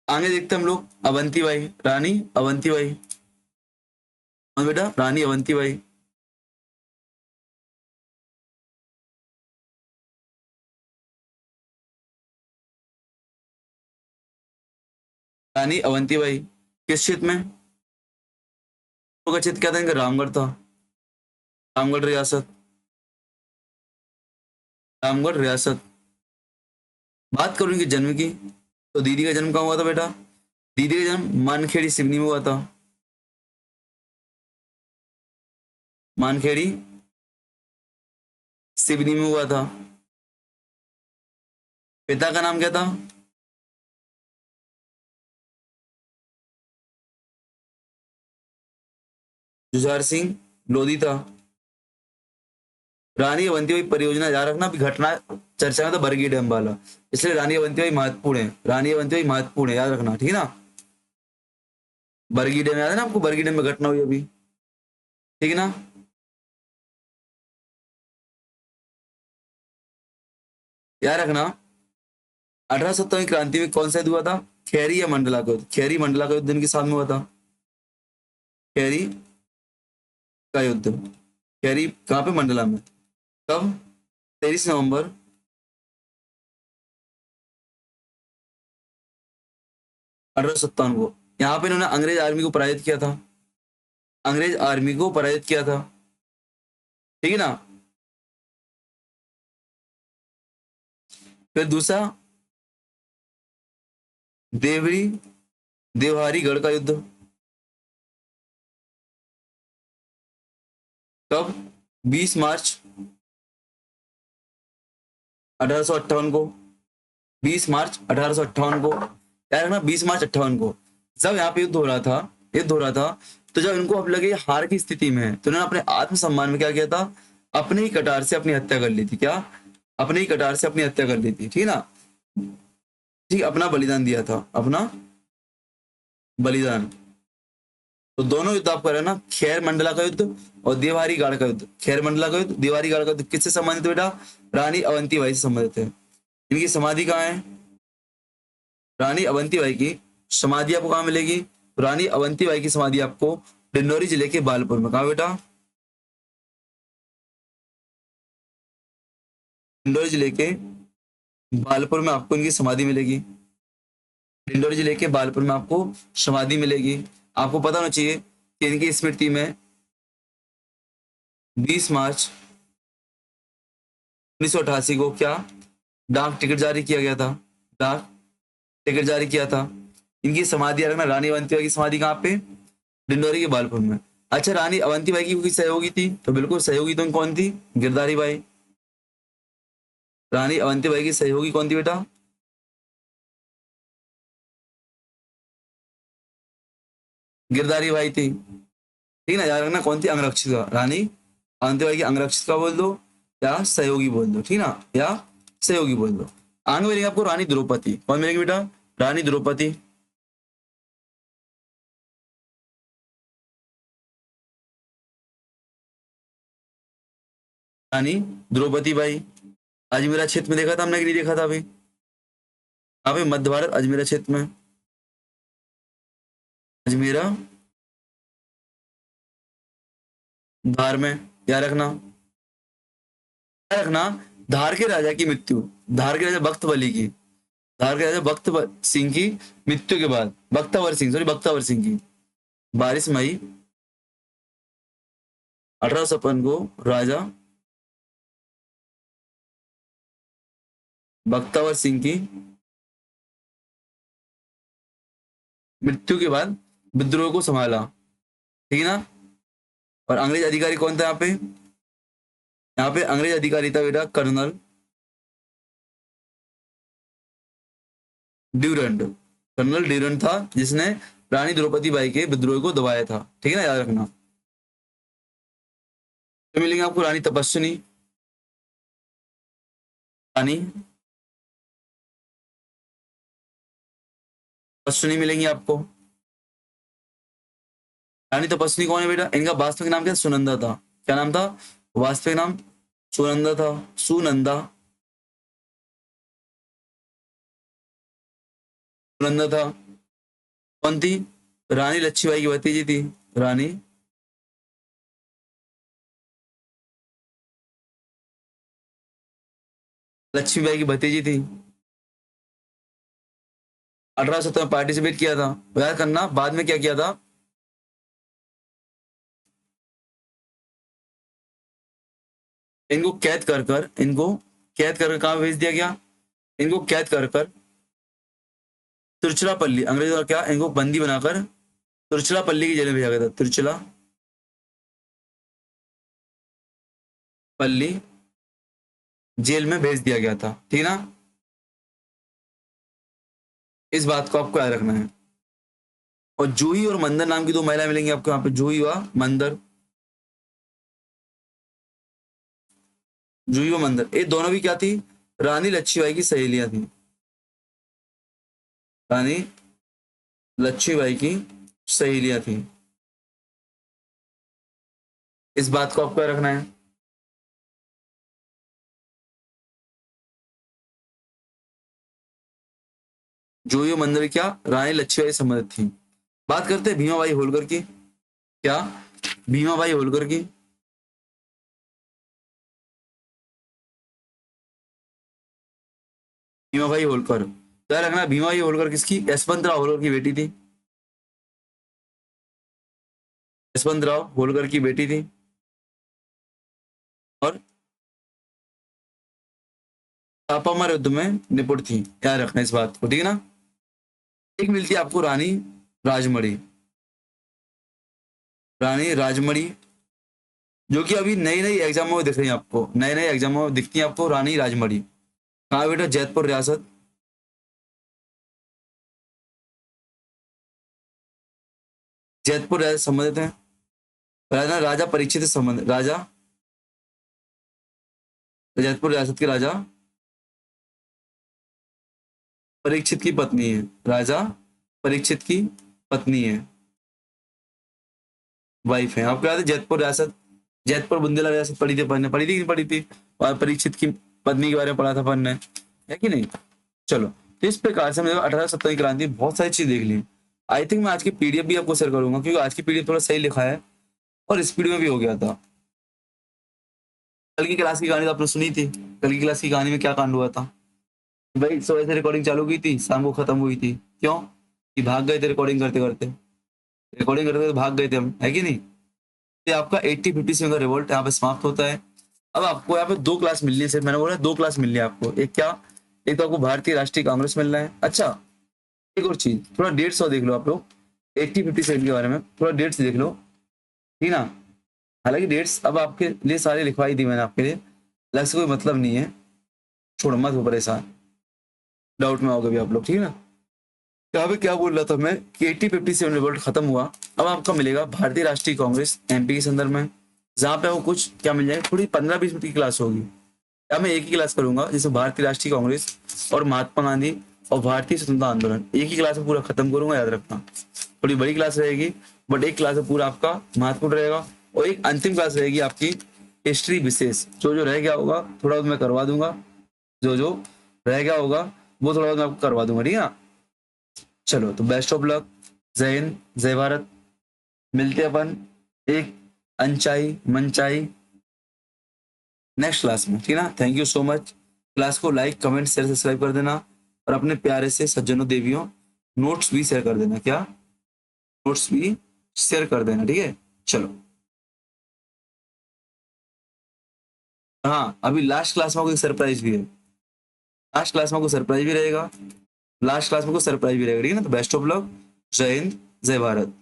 आगे देखते हैं हम लोग, अवंती बाई, रानी अवंती बाई, हाँ बेटा, रानी अवंती बाई, रानी अवंती बाई किस क्षेत्र में, का क्षेत्र क्या था इनका? रामगढ़ था, रामगढ़ रियासत, रामगढ़ रियासत। बात करूं इनके जन्म की, तो दीदी का जन्म कहाँ हुआ था बेटा? दीदी का जन्म मानखेड़ी सिवनी में हुआ था, मानखेड़ी सिवनी में हुआ था। पिता का नाम क्या था? जुझार सिंह लोधी था। रानी अवंतीबाई परियोजना याद रखना, अभी घटना चर्चा में था बरगी डैम वाला, इसलिए रानी अवंतीबाई महत्वपूर्ण है, रानी अवंतीबाई महत्वपूर्ण है, याद रखना, ठीक है ना। बरगी डैम याद है ना आपको? बरगी डैम में घटना हुई अभी, ठीक है ना। याद रखना, 1870 क्रांति में कौन सा युद्ध हुआ था? खैरी या मंडला का युद्ध? खैरी मंडला का युद्ध इनके साथ में हुआ था। खैरी का युद्ध, खैरी कहाँ पे? मंडला में। कब? 23 नवंबर 1857 को। यहाँ पे इन्होंने अंग्रेज आर्मी को पराजित किया था, अंग्रेज आर्मी को पराजित किया था, ठीक है ना। फिर दूसरा, देवरी देवहारी गढ़ का युद्ध, कब? 20 मार्च 1858 को, 20 मार्च 1858 को, याद रखना 20 मार्च 58 को। जब यहाँ पे युद्ध हो रहा था, तो जब इनको अब लगे हार की स्थिति में है, तो इन्होंने अपने आत्मसम्मान में क्या किया था? अपने ही कटार से अपनी हत्या कर ली थी। क्या? अपने ही कटार से अपनी हत्या कर ली थी, ठीक है ना। ठीक, अपना बलिदान दिया था, अपना बलिदान। तो दोनों युद्ध आपको रहना, खैर मंडला का युद्ध और देवारी गाड़ का युद्ध। खैर मंडला का युद्ध, देवारी गाड़ का युद्ध किससे संबंधित है बेटा? रानी अवंतीबाई से संबंधित है। इनकी समाधि कहाँ है? रानी अवंतीबाई की समाधि आपको कहाँ मिलेगी? रानी अवंतीबाई की समाधि आपको डिंडोरी जिले के बालपुर में। कहाँ बेटा? डिंडोरी जिले के बालपुर में आपको इनकी समाधि मिलेगी। डिंडोरी जिले के बालपुर में आपको समाधि मिलेगी। आपको पता होना चाहिए कि इनकी स्मृति में 20 मार्च 1988 को क्या डाक टिकट जारी किया गया था? डाक टिकट जारी किया था। इनकी समाधि रखना, रानी अवंतीबाई की समाधि कहाँ पे? डिंडोरी के बालपुर में। अच्छा, रानी अवंतीबाई की कोई सहयोगी थी? तो बिल्कुल सहयोगी तो कौन थी? गिरधारी बाई। रानी अवंतीबाई की सहयोगी कौन थी बेटा? गिरधारी बाई थी, ठीक है ना। याद रखना कौन थी? अंगरक्षिका। रानी अवंतीबाई की अंगरक्षिका बोल दो या सहयोगी बोल दो, ठीक है ना, या सहयोगी बोल दो। आगे मिलेंगे आपको रानी द्रौपदी। कौन मिलेंगे बेटा? रानी द्रौपदी। रानी द्रौपदी बाई। अजमेरा क्षेत्र में देखा था हमने कि नहीं देखा था अभी? यहाँ पे मध्य भारत अजमेरा क्षेत्र में, अजमेरा धार में। याद रखना, याद रखना, धार के राजा की मृत्यु, धार के राजा बख्तवली की, धार के राजा बख्त सिंह की मृत्यु के बाद, बख्तावर सिंह, सॉरी बख्तावर सिंह की, 22 मई 1856 को राजा बख्तावर सिंह की मृत्यु के बाद विद्रोह को संभाला, ठीक है ना। और अंग्रेज अधिकारी कौन था यहाँ पे? यहाँ पे अंग्रेज अधिकारी था बेटा कर्नल ड्यूरंड। कर्नल ड्यूरंड था जिसने रानी द्रौपदी बाई के विद्रोह को दबाया था, ठीक है ना, याद रखना। तो मिलेंगे आपको रानी तपस्विनी, रानी तपस्विनी मिलेंगी आपको। रानी तपस्विनी कौन है बेटा? इनका वास्तविक नाम क्या? सुनंदा था। क्या नाम था? वास्तविक नाम सुनंदा था, सुनंदा, सुनंदा था। कौन थी? रानी लक्ष्मीबाई की भतीजी थी, रानी लक्ष्मीबाई की भतीजी थी। 1870 में पार्टिसिपेट किया था, याद करना। बाद में क्या किया था? इनको कैद कर कहाँ भेज दिया गया? इनको कैद कर तिरुचिरापल्ली, अंग्रेजों का क्या, इनको बंदी बनाकर तिरुचिरापल्ली की जेल में भेजा गया था। तिरुचिरापल्ली जेल में भेज दिया गया था, ठीक है ना? इस बात को आपको याद रखना है। और जूही और मंदर नाम की दो महिला मिलेंगी आपको यहाँ पे, जूही व मंदर। जूही व मंदर, ये दोनों भी क्या थी? रानी लक्ष्मीबाई की सहेलियां थी। रानी लक्ष्मीबाई की सहेलियां थी। इस बात को आपको याद रखना है। जूही व मंदर क्या, रानी लक्ष्मीबाई से संबंधित थी। बात करते हैं भीमाबाई होलकर की। क्या? भीमाबाई होलकर की। भीमाबाई होलकर, तो याद रखना भीमाबाई होलकर किसकी, यशवंतराव होलकर की बेटी थी। यशवंतराव होलकर की बेटी थी। और छापामार युद्ध में निपुण थी, याद रखना इस बात को, ठीक है ना? एक मिलती है आपको रानी राजमणी। रानी राजमणी, जो कि अभी नई नई एग्जामों में दिख रही है आपको, नए नए एग्जामों में दिखती है आपको रानी राजमणी। कहाँ बेटा? जैतपुर रियासत। जैतपुर रियासत संबंधित है। राजा राजा परीक्षित से संबंध, राजा जैतपुर रियासत के राजा परीक्षित की पत्नी है। राजा परीक्षित की पत्नी है, वाइफ है। आपको याद है जैतपुर रियासत, जैतपुर बुंदेला रियासत पढ़ी थी, पढ़ने पढ़ी थी कि नहीं पढ़ी थी? और परीक्षित की पत्नी के बारे में पढ़ा था पढ़ने, है कि नहीं? चलो, तो इस प्रकार से हमने 1870 की क्रांति बहुत सारी चीज देख ली। आई थिंक मैं आज की पीडीएफ भी आपको शेयर करूंगा, क्योंकि आज की पीडीएफ थोड़ा सही लिखा है और स्पीड में भी हो गया था। कल की क्लास की कहानी तो आपने सुनी थी। कल की क्लास की कहानी में क्या कांड हुआ था? भाई सुबह से रिकॉर्डिंग चालू की थी, शाम को खत्म हुई थी। क्यों? कि भाग गए थे रिकॉर्डिंग करते करते, रिकॉर्डिंग करते करते भाग गए थे हम, है कि नहीं? ये आपका 80-50 का रिवोल्ट यहाँ पे समाप्त होता है। अब आपको यहाँ पे दो क्लास मिलनी है, सिर्फ मैंने बोला दो क्लास मिलनी है आपको। एक क्या? एक तो आपको भारतीय राष्ट्रीय कांग्रेस मिलना है। अच्छा, एक और चीज, थोड़ा डेट्स और देख लो आप लोग, 80-57 के बारे में थोड़ा डेट्स देख लो, ठीक ना? हालांकि डेट्स अब आपके लिए सारी लिखवाई दी मैंने आपके लिए, अलग से कोई मतलब नहीं है, छोड़ो मत हो परेशान, डाउट में आओगे भी आप लोग, ठीक है ना? यहाँ पे क्या बोल रहा था मैं कि 80-57 रिवोल्ट खत्म हुआ। अब आपको मिलेगा भारतीय राष्ट्रीय कांग्रेस एमपी के संदर्भ में, जहाँ पे आपको कुछ क्या मिल जाएगा, थोड़ी 15-20 मिनट की क्लास होगी। या मैं एक ही क्लास करूंगा, जिसमें भारतीय राष्ट्रीय कांग्रेस और महात्मा गांधी और भारतीय स्वतंत्रता आंदोलन एक ही क्लास में पूरा खत्म करूंगा, याद रखना। थोड़ी बड़ी क्लास रहेगी, बट एक क्लास में पूरा आपका महत्वपूर्ण रहेगा। और एक अंतिम क्लास रहेगी आपकी हिस्ट्री विशेष, जो जो रह गया होगा थोड़ा मैं करवा दूंगा, जो जो रह गया होगा वो थोड़ा मैं आपको करवा दूंगा, ठीक है ना? चलो, तो बेस्ट ऑफ लक, जय हिंद जय भारत। मिलते हैं अपन एक अनचाही मनचाही नेक्स्ट क्लास में, ठीक है ना? Thank you so much. Class को लाइक कमेंट शेयर सब्सक्राइब कर देना, और अपने प्यारे से सज्जनों देवियों नोट्स भी शेयर कर देना। क्या? नोट्स भी शेयर कर देना, ठीक है? चलो, हाँ अभी लास्ट क्लास में कोई सरप्राइज भी है, लास्ट क्लास में कोई सरप्राइज भी रहेगा, लास्ट क्लास में कोई सरप्राइज भी रहेगा, ठीक है ना? तो बेस्ट ऑफ लक, जय हिंद जय भारत।